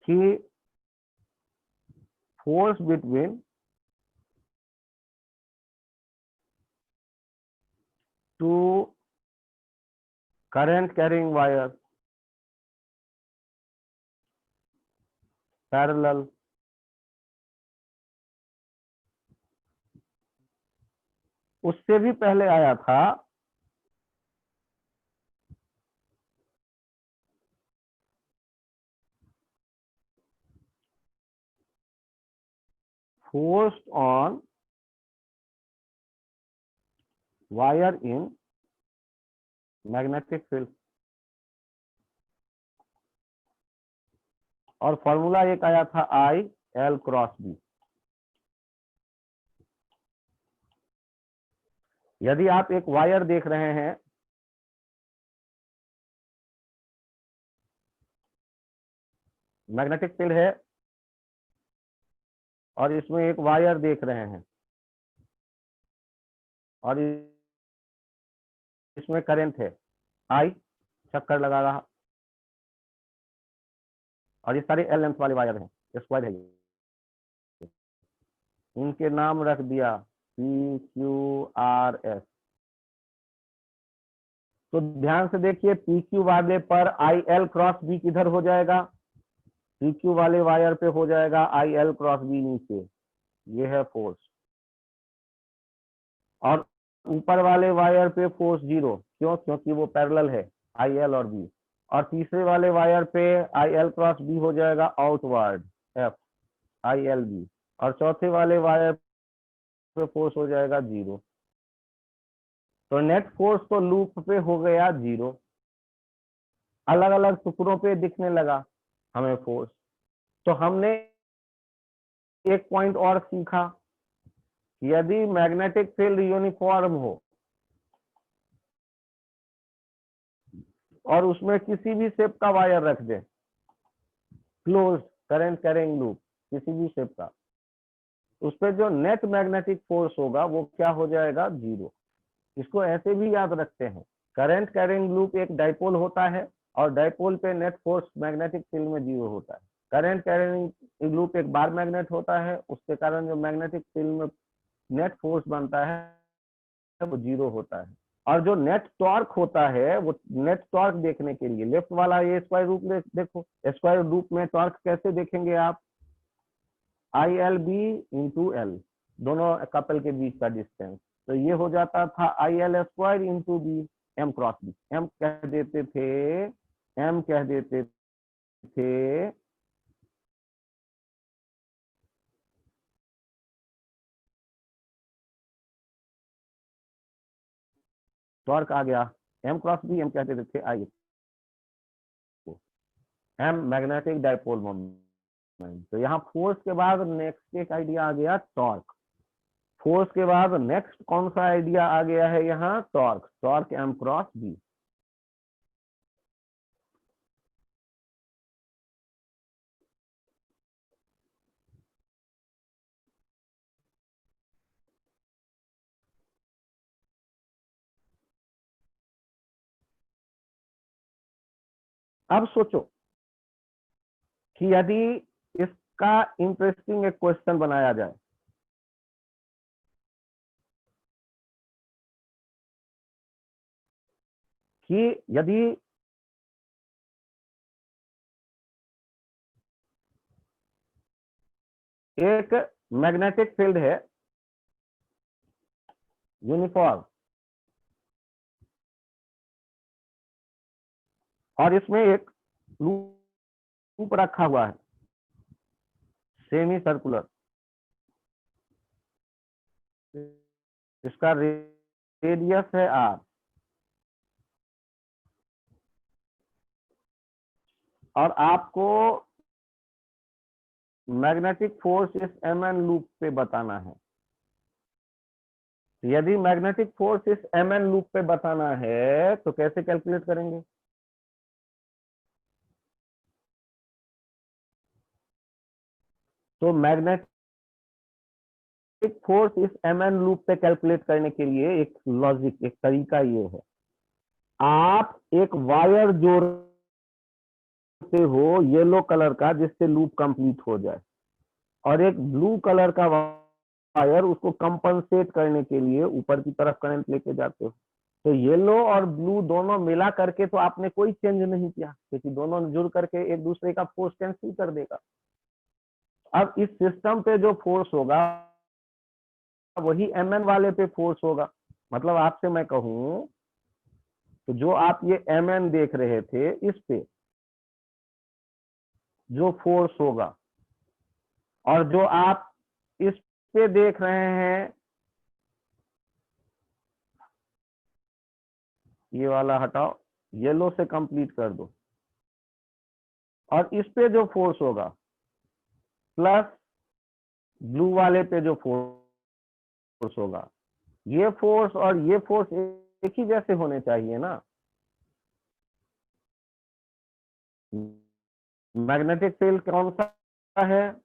कि force between two current carrying wires parallel, उससे भी पहले आया था force on wire in magnetic field, और फॉर्मूला एक आया था आई एल क्रॉस बी। यदि आप एक वायर देख रहे हैं, मैग्नेटिक फील्ड है और इसमें एक वायर देख रहे हैं और इसमें करंट है आई, चक्कर लगा रहा, और ये सारे एल लेंथ वाले वायर हैं, स्क्वायर है ये। इनके नाम रख दिया पी क्यू आर एस। तो ध्यान से देखिए, पी क्यू वाले पर आई एल क्रॉस बी किधर हो जाएगा? पी क्यू वाले वायर पे हो जाएगा आई एल क्रॉस बी नीचे, ये है फोर्स। और ऊपर वाले वायर पे फोर्स जीरो, क्यों? क्योंकि वो पैरेलल है आई एल और बी। और तीसरे वाले वायर पे आई एल क्रॉस बी हो जाएगा outward F I L B, और चौथे वाले वायर पे फोर्स हो जाएगा जीरो। तो नेट फोर्स तो लूप पे हो गया जीरो, अलग अलग टुकड़ों पे दिखने लगा हमें फोर्स। तो हमने एक पॉइंट और सीखा, यदि मैग्नेटिक फील्ड यूनिफॉर्म हो और उसमें किसी भी शेप का वायर रख दे, क्लोज करंट कैरिंग लूप किसी भी शेप का, उस पर जो नेट मैग्नेटिक फोर्स होगा वो क्या हो जाएगा, जीरो। इसको ऐसे भी याद रखते हैं, करंट कैरिंग लूप एक डाइपोल होता है और डाइपोल पे नेट फोर्स मैग्नेटिक फील्ड में जीरो होता है। करंट कैरिंग लूप एक बार मैग्नेट होता है, उसके कारण जो मैग्नेटिक फील्ड में नेट फोर्स बनता है वो जीरो होता है। और जो नेट टॉर्क होता है वो नेट टॉर्क देखने के लिए लेफ्ट वाला ये स्क्वायर रूप देखो, स्क्वायर रूप में टॉर्क कैसे देखेंगे आप, I L B into L, दोनों कपल के बीच का डिस्टेंस, तो ये हो जाता था I L square into B M cross B. M कह देते थे टॉर्क आ गया एम क्रॉस बी, एम कह देते थे I am magnetic dipole moment. तो यहाँ फोर्स के बाद नेक्स्ट एक आइडिया आ गया टॉर्क, फोर्स के बाद नेक्स्ट कौन सा आइडिया आ गया है यहाँ, torque, torque M cross B. अब सोचो कि यदि इसका इंटरेस्टिंग एक क्वेश्चन बनाया जाए, कि यदि एक मैग्नेटिक फील्ड है यूनिफॉर्म और इसमें एक लूप रखा हुआ है सेमी सर्कुलर, इसका रेडियस है आर, और आपको मैग्नेटिक फोर्स इस एम एन लूप पे बताना है। यदि मैग्नेटिक फोर्स इस एम एन लूप पे बताना है तो कैसे कैलकुलेट करेंगे, तो मैग्नेटिक फोर्स इस एम एन लूप पे कैलकुलेट करने के लिए एक लॉजिक, एक तरीका ये है, आप एक वायर जोड़ते हो येलो कलर का जिससे लूप कंप्लीट हो जाए, और एक ब्लू कलर का वायर उसको कंपनसेट करने के लिए ऊपर की तरफ करंट लेके जाते हो। तो येलो और ब्लू दोनों मिला करके तो आपने कोई चेंज नहीं किया, क्योंकि दोनों जुड़ करके एक दूसरे का फोर्स कैंसिल कर देगा। अब इस सिस्टम पे जो फोर्स होगा वही एम एन वाले पे फोर्स होगा। मतलब आपसे मैं कहूं तो जो आप ये एम एन देख रहे थे, इस पे जो फोर्स होगा और जो आप इस पे देख रहे हैं, ये वाला हटाओ, येलो से कंप्लीट कर दो, और इस पे जो फोर्स होगा प्लस ब्लू वाले पे जो फोर्स होगा, ये फोर्स और ये फोर्स एक ही जैसे होने चाहिए ना। मैग्नेटिक फील्ड कौन सा है,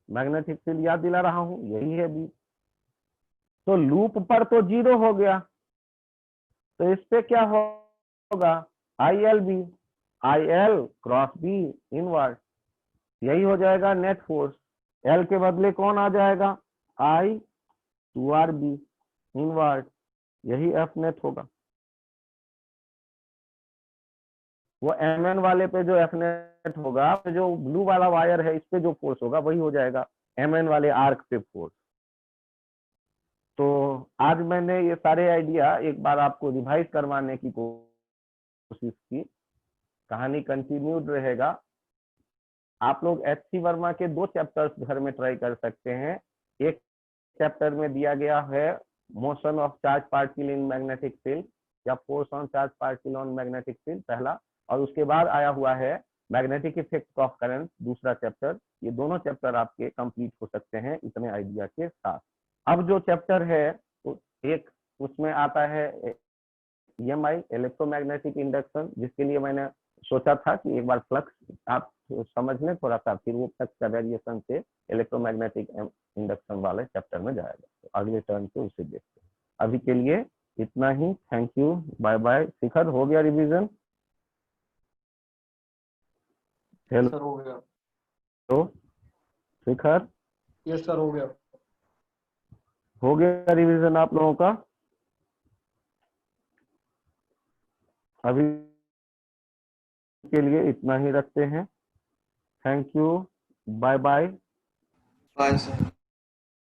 मैग्नेटिक फील्ड याद दिला रहा हूं, यही है बी। तो लूप पर तो जीरो हो गया, तो इस पे क्या होगा, I L B, I L cross B inward, यही हो जाएगा नेट फोर्स। एल के बदले कौन आ जाएगा, आई टू आर बी इनवर्ड, यही एफ नेट होगा। वो एम एन वाले पे जो एफ नेट होगा, जो ब्लू वाला वायर है इस पे जो फोर्स होगा वही हो जाएगा एम एन वाले आर्क पे फोर्स। तो आज मैंने ये सारे आइडिया एक बार आपको रिवाइज करवाने की कोशिश की, कहानी कंटिन्यूड रहेगा। आप लोग एच सी वर्मा के 2 चैप्टर्स घर में ट्राई कर सकते हैं। एक चैप्टर में दिया गया है motion of charge particle in magnetic field या force on charge particle on magnetic field, पहला, और उसके बाद आया हुआ है मैग्नेटिक इफेक्ट ऑफ करंट दूसरा चैप्टर, ये दोनों चैप्टर आपके कंप्लीट हो सकते हैं इतने आइडिया के साथ। अब जो चैप्टर है तो एक उसमें आता है EMI, इलेक्ट्रोमैग्नेटिक इंडक्शन, जिसके लिए मैंने सोचा था कि एक बार फ्लक्स आप समझ लें थोड़ा सा, फिर वो फ्लक्स का वेरिएशन से इलेक्ट्रोमैग्नेटिक इंडक्शन वाले चैप्टर में जाएगा। तो अगले टर्न पे उसे देखते हैं। अभी के लिए इतना ही। Thank you, bye bye. Shikhar, हो गया रिवीजन? हेलो सर हो गया। शिखर, यस सर हो गया। हो गया रिवीजन आप लोगों का? अभी के लिए इतना ही रखते हैं। Thank you, bye bye. Bye sir.